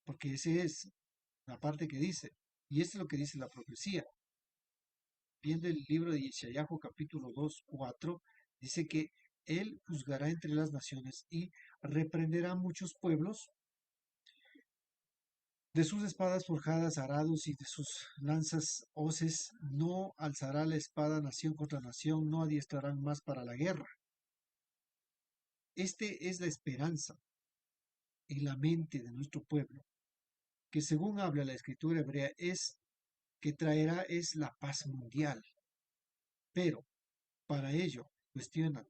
Porque esa es la parte que dice. Y esto es lo que dice la profecía. Viendo el libro de Isaías, capítulo 2, 4, dice que Él juzgará entre las naciones y reprenderá a muchos pueblos. De sus espadas forjadas arados y de sus lanzas hoces, no alzará la espada nación contra nación, no adiestrarán más para la guerra. Este es la esperanza en la mente de nuestro pueblo, que según habla la escritura hebrea es que traerá es la paz mundial. Pero para ello cuestionan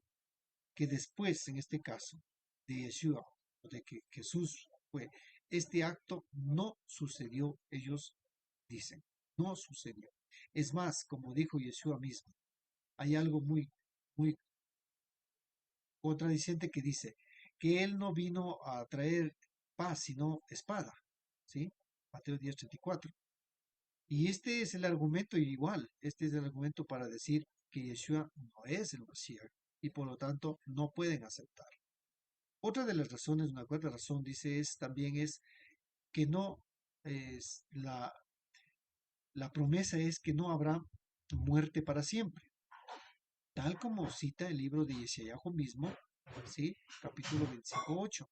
que después, en este caso, de Yeshua, o de que Jesús fue este acto no sucedió, ellos dicen, no sucedió. Es más, como dijo Yeshua mismo, hay algo muy contradiciente que dice que él no vino a traer paz, sino espada, ¿sí? Mateo 10:34. Y este es el argumento igual, este es el argumento para decir que Yeshua no es el Mesías y por lo tanto no pueden aceptar. Otra de las razones, una cuarta razón, dice, también es que no es la promesa es que no habrá muerte para siempre, tal como cita el libro de Yeshayahu mismo, ¿sí? Capítulo 25:8.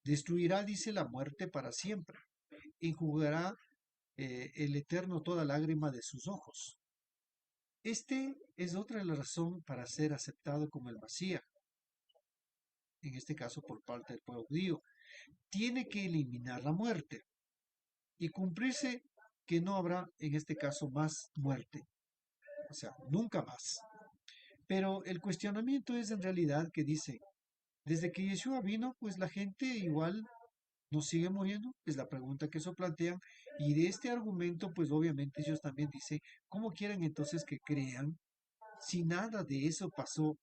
Destruirá, dice, la muerte para siempre, enjugará el Eterno toda lágrima de sus ojos. Este es otra de las razones para ser aceptado como el Masías, en este caso por parte del pueblo judío. Tiene que eliminar la muerte y cumplirse que no habrá, en este caso, más muerte, o sea, nunca más. Pero el cuestionamiento es en realidad que dice, desde que Yeshua vino, pues la gente igual no sigue muriendo, es la pregunta que eso plantean, y de este argumento, pues obviamente ellos también dicen, ¿cómo quieren entonces que crean si nada de eso pasó?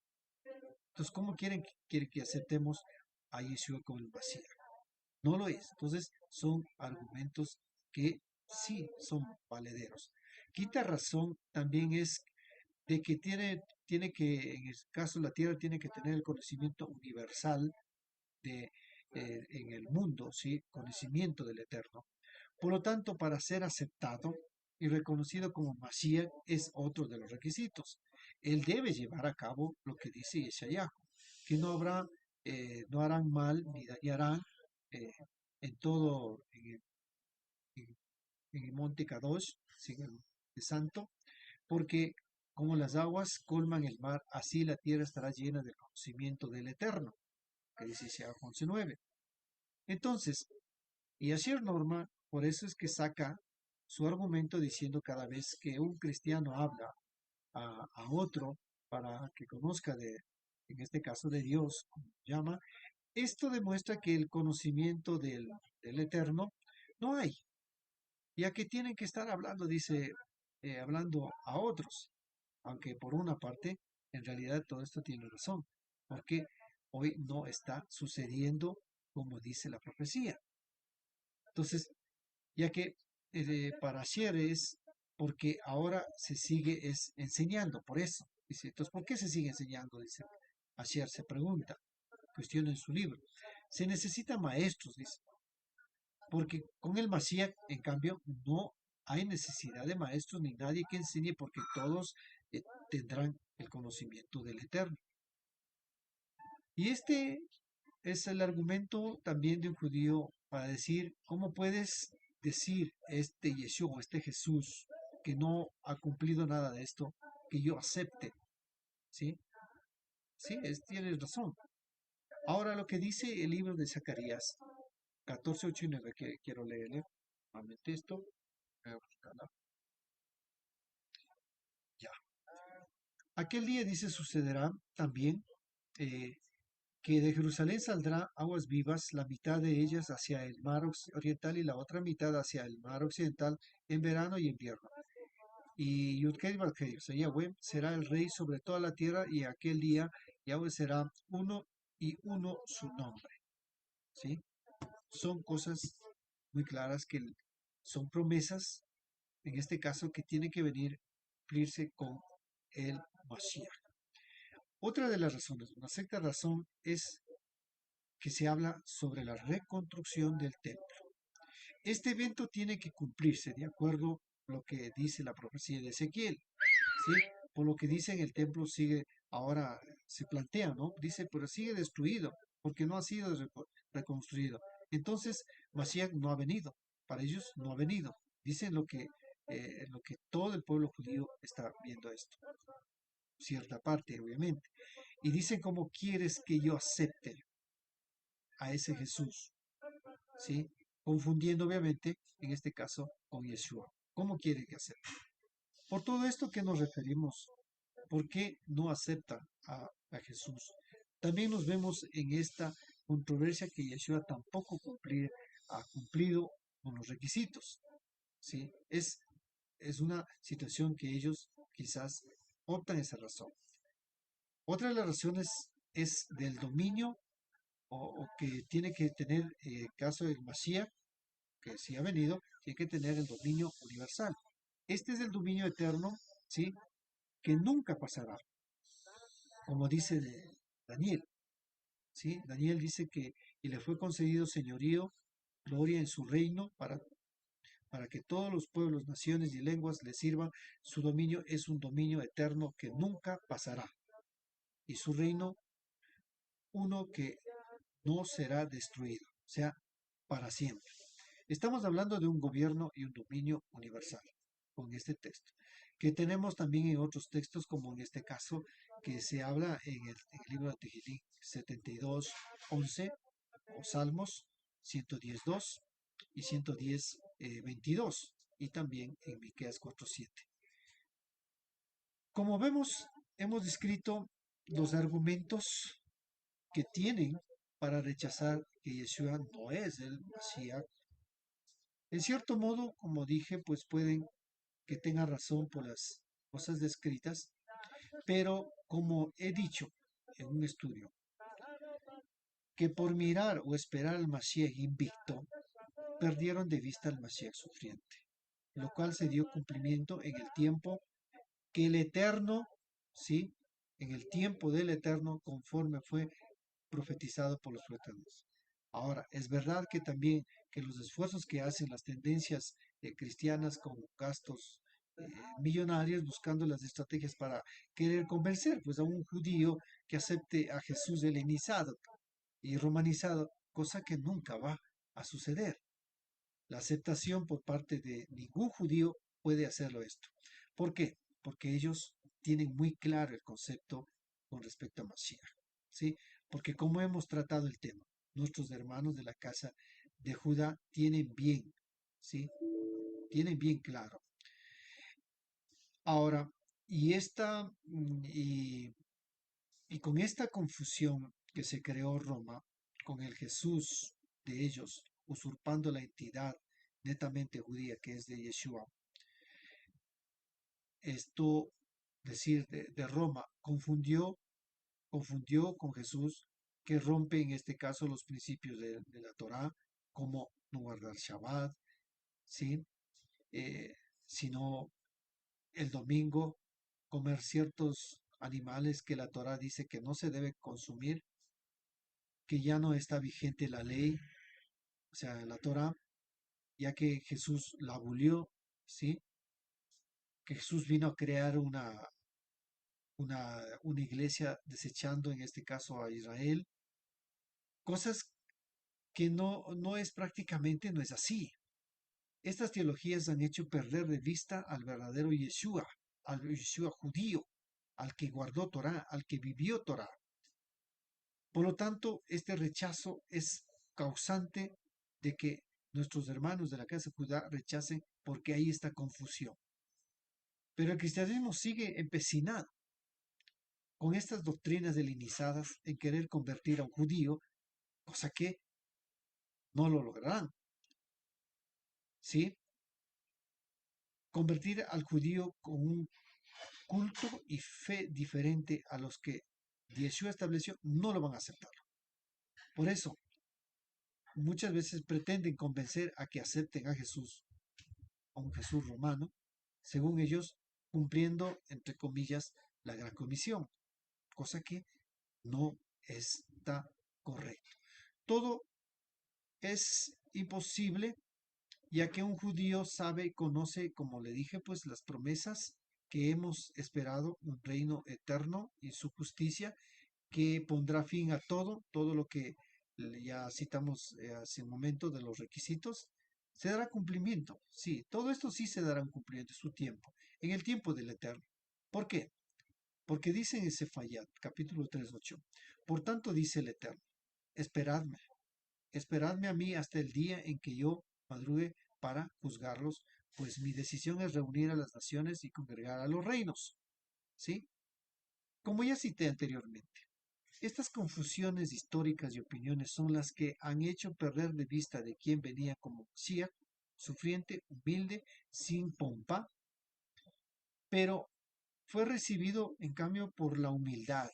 Entonces, ¿cómo quieren que aceptemos a Yeshua como el Mesías? No lo es. Entonces, son argumentos que sí son valederos. Quinta razón también es de que tiene que, en el caso de la Tierra, tiene que tener el conocimiento universal de, en el mundo, ¿sí? Conocimiento del Eterno. Por lo tanto, para ser aceptado y reconocido como Mashiach es otro de los requisitos. Él debe llevar a cabo lo que dice Yeshayahu, que no habrá, no harán mal ni dañarán eh, en todo, en el monte Kadosh, ¿sí? El santo, porque como las aguas colman el mar, así la tierra estará llena del conocimiento del Eterno, que dice Isaías 11:9. Entonces, y así es norma, por eso es que saca su argumento diciendo cada vez que un cristiano habla a otro para que conozca en este caso de Dios, como llama, esto demuestra que el conocimiento del Eterno no hay, ya que tienen que estar hablando, dice, hablando a otros, aunque por una parte, en realidad todo esto tiene razón, porque hoy no está sucediendo como dice la profecía. Entonces, ya que para ayer es porque ahora se sigue enseñando, por eso. Dice, entonces, ¿por qué se sigue enseñando? Dice, ayer se pregunta, cuestiona en su libro. Se necesitan maestros, dice, porque con el Mashiach, en cambio, no hay necesidad de maestros ni nadie que enseñe, porque todos tendrán el conocimiento del Eterno. Y este es el argumento también de un judío para decir, ¿cómo puedes decir este Yeshua, este Jesús, que no ha cumplido nada de esto, que yo acepte? ¿Sí? Sí, tienes razón. Ahora lo que dice el libro de Zacarías 14:8 y 9, que quiero leerle, nuevamente esto, voy a buscarla. Ya. Aquel día dice, sucederá también eh, que de Jerusalén saldrá aguas vivas, la mitad de ellas hacia el mar oriental y la otra mitad hacia el mar occidental en verano y invierno. Y Yudkei Balkei, o sea, Yahweh será el rey sobre toda la tierra y aquel día Yahweh será uno y uno su nombre. ¿Sí? Son cosas muy claras que son promesas, en este caso, que tienen que venir a cumplirse con el Mashiach. Otra de las razones, una sexta razón, es que se habla sobre la reconstrucción del templo. Este evento tiene que cumplirse de acuerdo a lo que dice la profecía de Ezequiel, ¿sí? Por lo que dicen el templo sigue, ahora se plantea, ¿no? Dice, pero sigue destruido porque no ha sido reconstruido. Entonces, Mashiach no ha venido, para ellos no ha venido. Dicen lo que todo el pueblo judío está viendo esto, cierta parte, obviamente. Y dicen, ¿cómo quieres que yo acepte a ese Jesús? ¿Sí? Confundiendo obviamente, en este caso, con Yeshua. ¿Cómo quiere que acepte? Por todo esto que nos referimos, ¿por qué no aceptan a Jesús? También nos vemos en esta controversia que Yeshua tampoco ha cumplido con los requisitos, ¿sí? Es una situación que ellos quizás optan esa razón. Otra de las razones es del dominio o que tiene que tener, caso del Mashiach, que sí ha venido, tiene que tener el dominio universal. Este es el dominio eterno, ¿sí? Que nunca pasará, como dice Daniel, ¿sí? Daniel dice que y le fue concedido señorío, gloria en su reino para que todos los pueblos, naciones y lenguas le sirvan. Su dominio es un dominio eterno que nunca pasará. Y su reino, uno que no será destruido, o sea, para siempre. Estamos hablando de un gobierno y un dominio universal con este texto, que tenemos también en otros textos, como en este caso, que se habla en el libro de Tehillim 72:11 o Salmos 110:2 y 110:22 y también en Miqueas 4:7. Como vemos, hemos descrito los argumentos que tienen para rechazar que Yeshua no es el Mashiach. En cierto modo, como dije, pues pueden que tengan razón por las cosas descritas, pero como he dicho en un estudio, que por mirar o esperar al Mashiach invicto, perdieron de vista al Mashiach sufriente, lo cual se dio cumplimiento en el tiempo que el Eterno, ¿sí? En el tiempo del Eterno, conforme fue profetizado por los profetas. Ahora, es verdad que también que los esfuerzos que hacen las tendencias cristianas con gastos millonarios buscando las estrategias para querer convencer pues a un judío que acepte a Jesús helenizado y romanizado, cosa que nunca va a suceder. La aceptación por parte de ningún judío puede hacerlo esto. ¿Por qué? Porque ellos tienen muy claro el concepto con respecto a Mashiach. ¿Sí? Porque como hemos tratado el tema, nuestros hermanos de la casa de Judá tienen bien, ¿sí? Tienen bien claro. Ahora, y con esta confusión que se creó Roma, con el Jesús de ellos, usurpando la entidad netamente judía que es de Yeshua, esto, decir, de Roma, confundió con Jesús, que rompe en este caso los principios de la Torá, como no guardar Shabbat, ¿sí? Eh, sino el domingo comer ciertos animales que la Torá dice que no se debe consumir, que ya no está vigente la ley, o sea, la Torá, ya que Jesús la abolió, ¿sí? Que Jesús vino a crear una iglesia desechando en este caso a Israel, cosas que no es prácticamente, no es así. Estas teologías han hecho perder de vista al verdadero Yeshua, al Yeshua judío, al que guardó Torah, al que vivió Torah. Por lo tanto, este rechazo es causante de que nuestros hermanos de la casa de Judá rechacen porque hay esta confusión. Pero el cristianismo sigue empecinado con estas doctrinas helenizadas en querer convertir a un judío, cosa que no lo lograrán. ¿Sí? Convertir al judío con un culto y fe diferente a los que Yeshua estableció, no lo van a aceptar. Por eso, muchas veces pretenden convencer a que acepten a Jesús, a un Jesús romano, según ellos, cumpliendo, entre comillas, la gran comisión, cosa que no está correcto. Todo es imposible, ya que un judío sabe y conoce, como le dije, pues las promesas que hemos esperado, un reino eterno y su justicia que pondrá fin a todo lo que ya citamos hace un momento de los requisitos, se dará cumplimiento. Sí, todo esto sí se dará un cumplimiento en su tiempo, en el tiempo del eterno. ¿Por qué? Porque dice en Sefayat, capítulo 3:8, por tanto dice el eterno, esperadme, esperadme a mí hasta el día en que yo madrugue para juzgarlos, pues mi decisión es reunir a las naciones y congregar a los reinos. ¿Sí? Como ya cité anteriormente. Estas confusiones históricas y opiniones son las que han hecho perder de vista de quién venía como Mesías, sufriente, humilde, sin pompa, pero fue recibido en cambio por la humildad,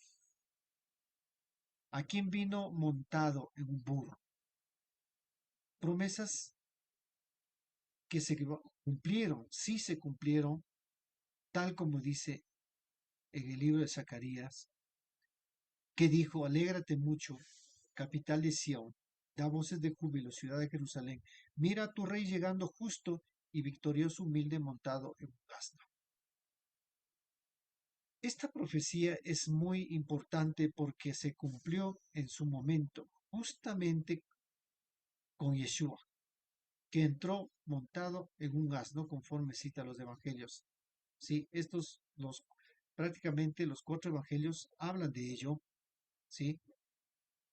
a quien vino montado en un burro. Promesas que se cumplieron, sí se cumplieron, tal como dice en el libro de Zacarías, que dijo, alégrate mucho, capital de Sión, da voces de júbilo, ciudad de Jerusalén, mira a tu rey llegando justo y victorioso, humilde, montado en un asno. Esta profecía es muy importante porque se cumplió en su momento, justamente con Yeshua, que entró montado en un asno, conforme cita los evangelios. Sí, prácticamente los cuatro evangelios hablan de ello, ¿sí?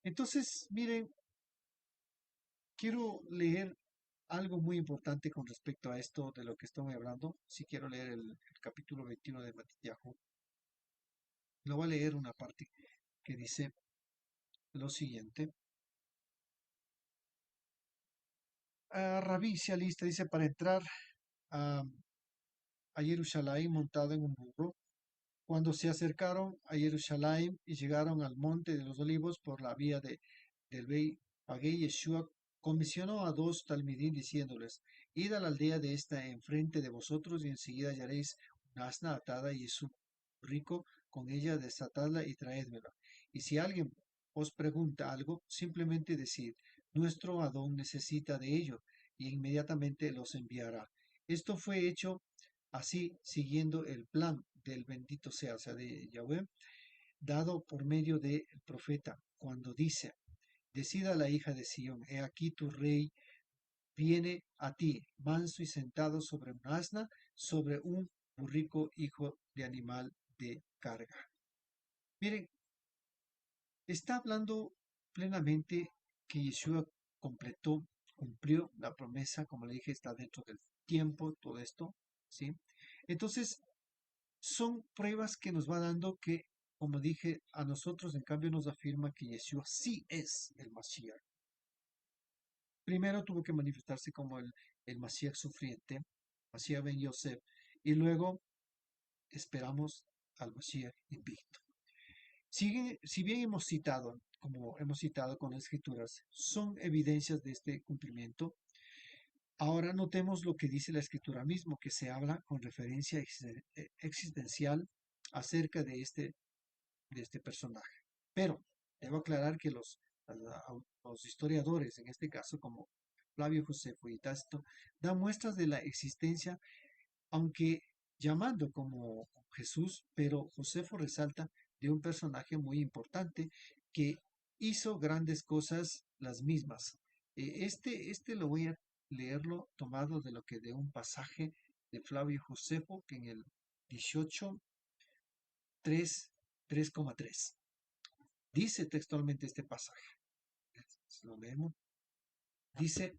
Entonces, miren, quiero leer algo muy importante con respecto a esto de lo que estoy hablando. Si quiero leer el capítulo 21 de Matillahu, lo voy a leer una parte que dice lo siguiente. Rabí se alista, dice, para entrar a, a Jerusalén montado en un burro. Cuando se acercaron a Jerusalén y llegaron al monte de los olivos por la vía del Bey Pagué, Yeshua comisionó a dos talmidín diciéndoles, id a la aldea de esta enfrente de vosotros y enseguida hallaréis una asna atada y su rico con ella desatadla y traédmela. Y si alguien os pregunta algo, simplemente decid, nuestro Adón necesita de ello, y inmediatamente los enviará. Esto fue hecho así siguiendo el plan del bendito sea, o sea, de Yahweh, dado por medio del profeta, cuando dice, decida la hija de Sión, he aquí tu rey viene a ti, manso y sentado sobre un asna, sobre un burrico hijo de animal de carga. Miren, está hablando plenamente que Yeshua completó, cumplió la promesa, como le dije, está dentro del tiempo, todo esto, ¿sí? Entonces, son pruebas que nos va dando que, como dije, a nosotros en cambio nos afirma que Yeshua sí es el Mashiach. Primero tuvo que manifestarse como el Mashiach sufriente, Mashiach ben Yosef, y luego esperamos al Mashiach invicto. Si bien hemos citado, como hemos citado con las escrituras, son evidencias de este cumplimiento, ahora notemos lo que dice la escritura mismo, que se habla con referencia existencial acerca de este personaje. Pero debo aclarar que los historiadores, en este caso como Flavio Josefo y Tácito, dan muestras de la existencia, aunque llamando como Jesús, pero Josefo resalta de un personaje muy importante que hizo grandes cosas las mismas. Este lo voy a leerlo tomado de lo que de un pasaje de Flavio Josefo, que en el 18, 3, 3,3. Dice textualmente este pasaje. Lo leemos. Dice,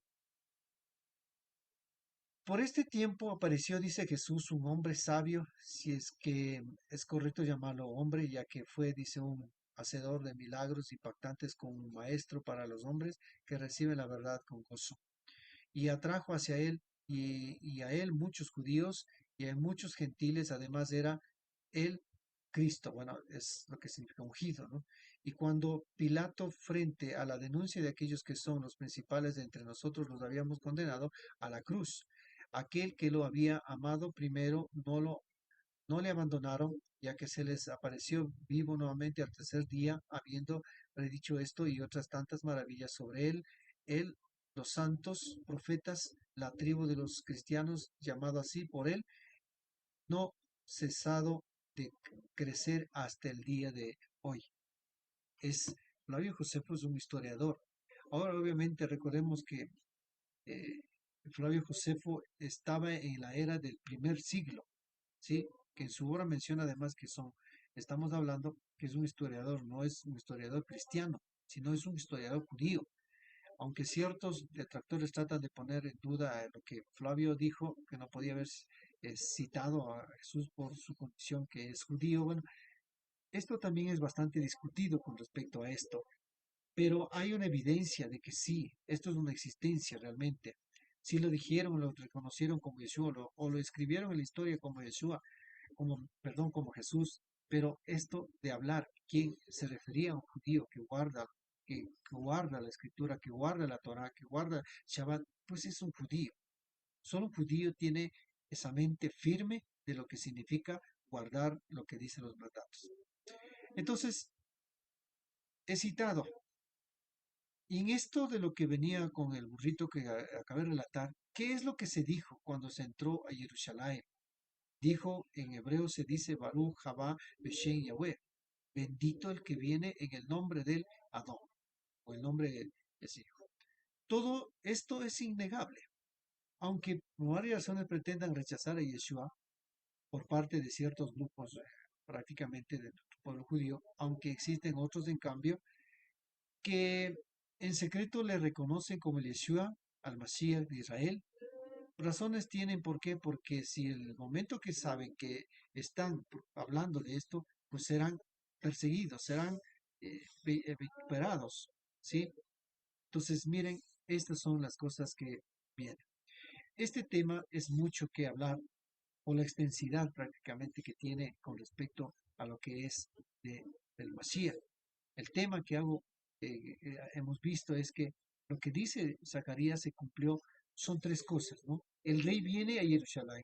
por este tiempo apareció, dice Jesús, un hombre sabio, si es que es correcto llamarlo hombre, ya que fue, dice, un hacedor de milagros impactantes como un maestro para los hombres que reciben la verdad con gozo. Y atrajo hacia él y a él muchos judíos y a muchos gentiles, además era él Cristo, bueno, es lo que significa ungido, ¿no? Y cuando Pilato, frente a la denuncia de aquellos que son los principales de entre nosotros, los habíamos condenado a la cruz. Aquel que lo había amado primero no le abandonaron, ya que se les apareció vivo nuevamente al tercer día, habiendo predicho esto y otras tantas maravillas sobre él. Él, los santos profetas, la tribu de los cristianos, llamado así por él, no cesado de crecer hasta el día de hoy. Flavio Josefo es un historiador. Ahora, obviamente, recordemos que eh, Flavio Josefo estaba en la era del primer siglo, ¿sí? Que en su obra menciona además estamos hablando que es un historiador, no es un historiador cristiano, sino es un historiador judío. Aunque ciertos detractores tratan de poner en duda lo que Flavio dijo, que no podía haber citado a Jesús por su condición que es judío, bueno, esto también es bastante discutido con respecto a esto, pero hay una evidencia de que sí, esto es una existencia realmente. Si lo dijeron, lo reconocieron como Yeshua, o lo escribieron en la historia como Yeshua, perdón, como Jesús, pero esto de hablar, ¿quién se refería a un judío que guarda la escritura, que guarda la Torah, que guarda Shabbat? Pues es un judío. Solo un judío tiene esa mente firme de lo que significa guardar lo que dicen los mandatos. Entonces, he citado, y en esto de lo que venía con el burrito que acabé de relatar, ¿qué es lo que se dijo cuando se entró a Jerusalén? Dijo, en hebreo se dice Baruch Haba Beshem Yahweh, bendito el que viene en el nombre del Adón, o el nombre del Señor. Todo esto es innegable, aunque por varias razones pretendan rechazar a Yeshua por parte de ciertos grupos prácticamente del pueblo judío, aunque existen otros en cambio que en secreto le reconocen como el Yeshua al Mashiach de Israel. Razones tienen por qué, porque si el momento que saben que están hablando de esto, pues serán perseguidos, serán vituperados, ¿sí? Entonces, miren, estas son las cosas que vienen. Este tema es mucho que hablar por la extensidad prácticamente que tiene con respecto a lo que es del Mashiach. El tema que hemos visto es que lo que dice Zacarías se cumplió, son tres cosas, ¿no? El rey viene a Jerusalén,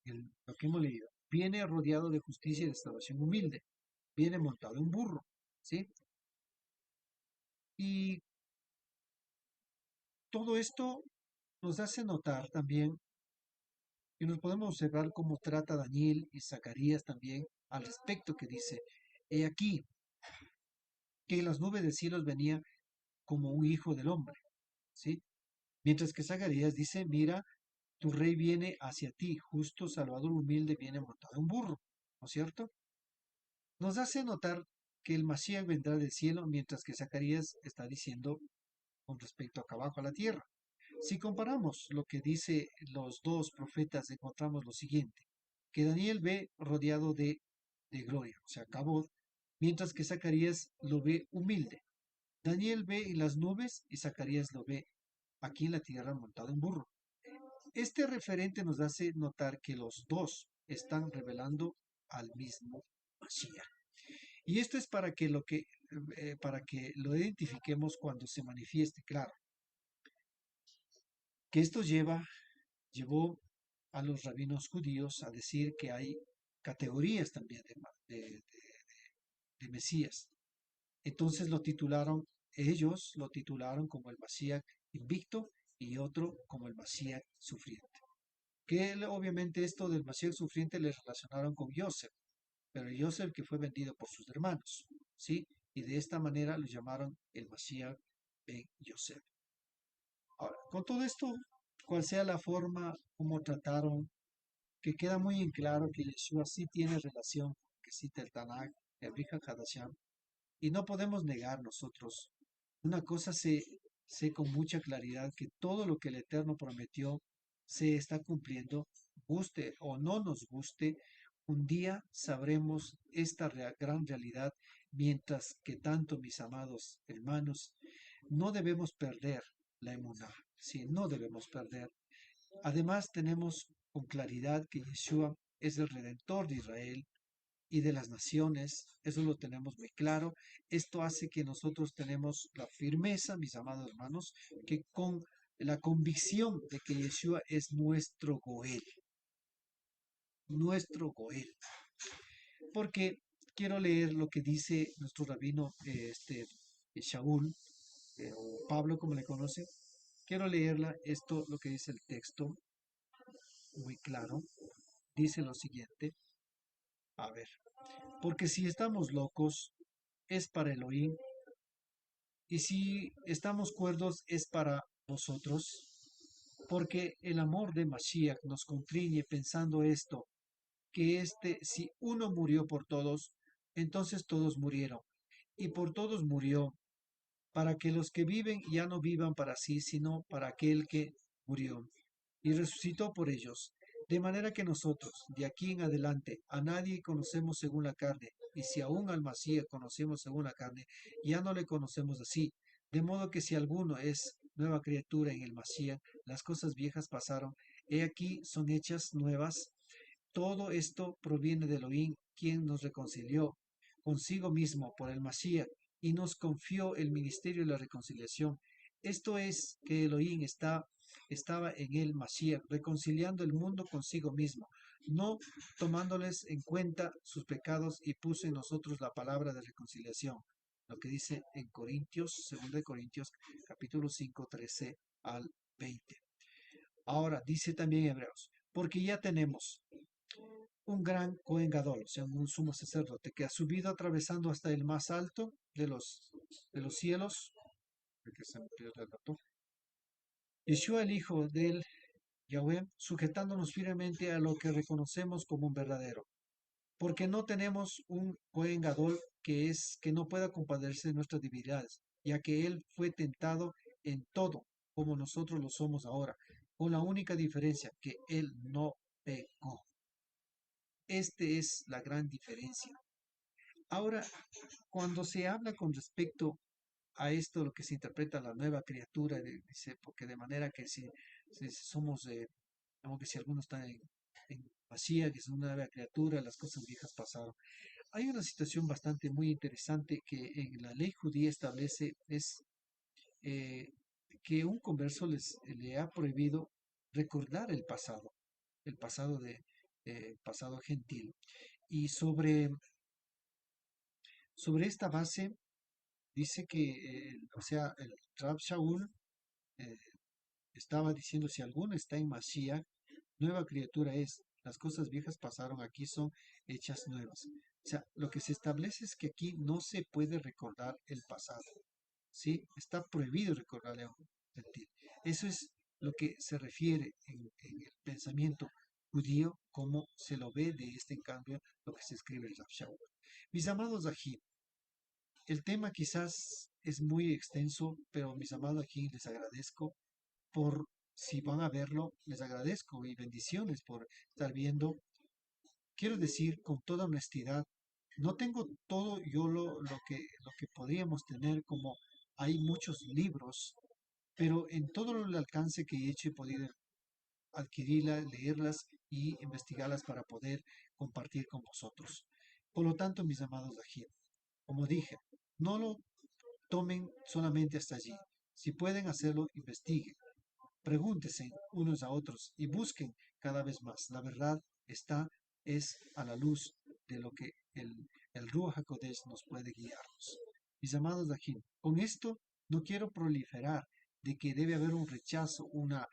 lo que hemos leído, viene rodeado de justicia y de salvación humilde, viene montado en burro, ¿sí? Y todo esto nos hace notar también, y nos podemos observar cómo trata Daniel y Zacarías también al respecto que dice, he aquí que en las nubes de cielos venía como un hijo del hombre, ¿sí? Mientras que Zacarías dice, mira, tu rey viene hacia ti, justo, salvador, humilde, viene montado en un burro, ¿no es cierto? Nos hace notar que el Mashiach vendrá del cielo, mientras que Zacarías está diciendo con respecto acá abajo a la tierra. Si comparamos lo que dice los dos profetas, encontramos lo siguiente, que Daniel ve rodeado de gloria, o sea, Kabod, mientras que Zacarías lo ve humilde. Daniel ve en las nubes y Zacarías lo ve aquí en la tierra montado en burro. Este referente nos hace notar que los dos están revelando al mismo Mashiach. Y esto es para que lo identifiquemos cuando se manifieste, claro, que esto llevó a los rabinos judíos a decir que hay categorías también de Mesías. Entonces ellos lo titularon como el Mashiach invicto y otro como el Mashiach sufriente. Obviamente esto del Mashiach sufriente le relacionaron con Yosef, pero Yosef que fue vendido por sus hermanos, ¿sí? Y de esta manera lo llamaron el Mashiach ben Yosef. Ahora, con todo esto, cual sea la forma como trataron, que queda muy en claro que Yeshua sí tiene relación con lo que cita el Tanakh, el Brihad Hadasham, y no podemos negar nosotros. Una cosa sé con mucha claridad, que todo lo que el Eterno prometió se está cumpliendo, guste o no nos guste. Un día sabremos esta gran realidad, mientras que tanto, mis amados hermanos, no debemos perder la emuná, sí, no debemos perder. Además, tenemos con claridad que Yeshua es el Redentor de Israel y de las naciones, eso lo tenemos muy claro. Esto hace que nosotros tenemos la firmeza, mis amados hermanos, que con la convicción de que Yeshua es nuestro Goel. Porque quiero leer lo que dice nuestro rabino, Shaul, o Pablo como le conoce. Quiero leerla, lo que dice el texto, muy claro. Dice lo siguiente, a ver, porque si estamos locos, es para Elohim, y si estamos cuerdos, es para vosotros, porque el amor de Mashiach nos constriñe pensando esto, que si uno murió por todos, entonces todos murieron, y por todos murió, para que los que viven ya no vivan para sí, sino para aquel que murió y resucitó por ellos. De manera que nosotros, de aquí en adelante, a nadie conocemos según la carne, y si aún al Masías conocemos según la carne, ya no le conocemos así. De modo que si alguno es nueva criatura en el Masías, las cosas viejas pasaron, he aquí son hechas nuevas. Todo esto proviene de Elohim, quien nos reconcilió consigo mismo por el Masías y nos confió el ministerio de la reconciliación. Esto es que Elohim estaba en el Mashiach, reconciliando el mundo consigo mismo, no tomándoles en cuenta sus pecados, y puso en nosotros la palabra de reconciliación. Lo que dice en Corintios, 2 Corintios, capítulo 5, 13 al 20. Ahora dice también Hebreos, porque ya tenemos un gran Cohen Gadol, o sea, un sumo sacerdote, que ha subido atravesando hasta el más alto de los cielos, que se me pierde el dato, Yeshua, el Hijo del Yahweh, sujetándonos firmemente a lo que reconocemos como un verdadero. Porque no tenemos un Cohen Gadol que no pueda compadecerse de nuestras debilidades, ya que él fue tentado en todo, como nosotros lo somos ahora, con la única diferencia que él no pecó. Esta es la gran diferencia. Ahora, cuando se habla con respecto a esto, lo que se interpreta la nueva criatura, dice, porque de manera que si somos, como que si alguno está en vacía, que es una nueva criatura, las cosas viejas pasaron. Hay una situación bastante muy interesante que en la ley judía establece, es eh, que un converso le ha prohibido recordar el pasado pasado gentil. Y sobre esta base dice que, o sea, el Rab Shaul eh, estaba diciendo, si alguno está en Mashiach, nueva criatura es, las cosas viejas pasaron, aquí son hechas nuevas. O sea, lo que se establece es que aquí no se puede recordar el pasado, ¿sí? Está prohibido recordarle a un gentil. Eso es lo que se refiere en el pensamiento judío, como se lo ve de este en cambio, lo que se escribe en Rab Shaul. Mis amados aquí, el tema quizás es muy extenso, pero mis amados aquí les agradezco por, si van a verlo, les agradezco y bendiciones por estar viendo. Quiero decir con toda honestidad, no tengo todo yo lo que podríamos tener, como hay muchos libros, pero en todo el alcance que he hecho he podido adquirirlas, leerlas y investigarlas para poder compartir con vosotros. Por lo tanto, mis amados aquí, como dije, no lo tomen solamente hasta allí. Si pueden hacerlo, investiguen, pregúntense unos a otros y busquen cada vez más. La verdad es a la luz de lo que el Ruach HaKodesh nos puede guiarnos. Mis amados Dajim, con esto no quiero proliferar de que debe haber un rechazo, una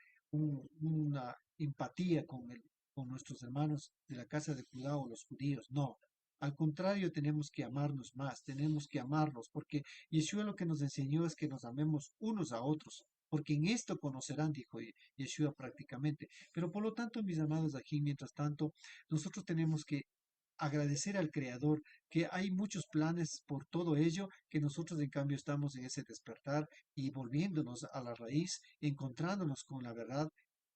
empatía con nuestros hermanos de la casa de Judá o los judíos. No. Al contrario, tenemos que amarnos más, tenemos que amarnos, porque Yeshua lo que nos enseñó es que nos amemos unos a otros, porque en esto conocerán, dijo Yeshua prácticamente. Pero por lo tanto, mis amados aquí, mientras tanto, nosotros tenemos que agradecer al Creador, que hay muchos planes por todo ello, que nosotros en cambio estamos en ese despertar y volviéndonos a la raíz, encontrándonos con la verdad,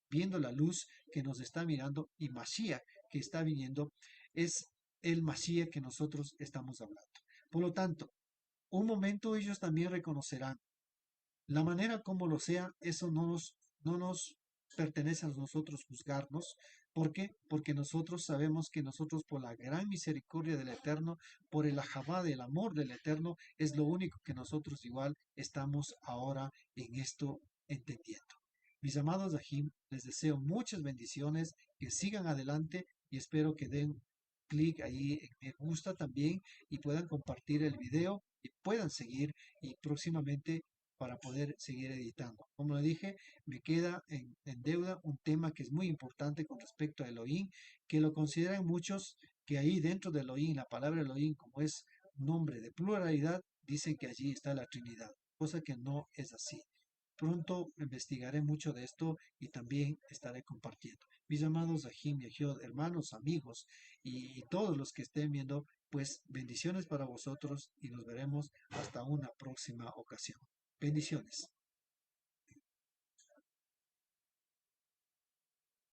viendo la luz que nos está mirando, y Mashiach que está viniendo, es el Mashiach que nosotros estamos hablando. Por lo tanto, un momento ellos también reconocerán la manera como lo sea, eso no nos pertenece a nosotros juzgarnos. ¿Por qué? Porque nosotros sabemos que nosotros, por la gran misericordia del Eterno, por el ajabá del amor del Eterno, es lo único que nosotros igual estamos ahora en esto entendiendo. Mis amados Ajim, les deseo muchas bendiciones, que sigan adelante y espero que den clic ahí en me gusta también y puedan compartir el video y puedan seguir y próximamente para poder seguir editando. Como le dije, me queda en deuda un tema que es muy importante con respecto a Elohim, que lo consideran muchos, que ahí dentro de Elohim, la palabra Elohim, como es un nombre de pluralidad, dicen que allí está la Trinidad, cosa que no es así. Pronto investigaré mucho de esto y también estaré compartiendo. Mis amados Ajim y Ajiod, hermanos, amigos y todos los que estén viendo, pues bendiciones para vosotros y nos veremos hasta una próxima ocasión. Bendiciones.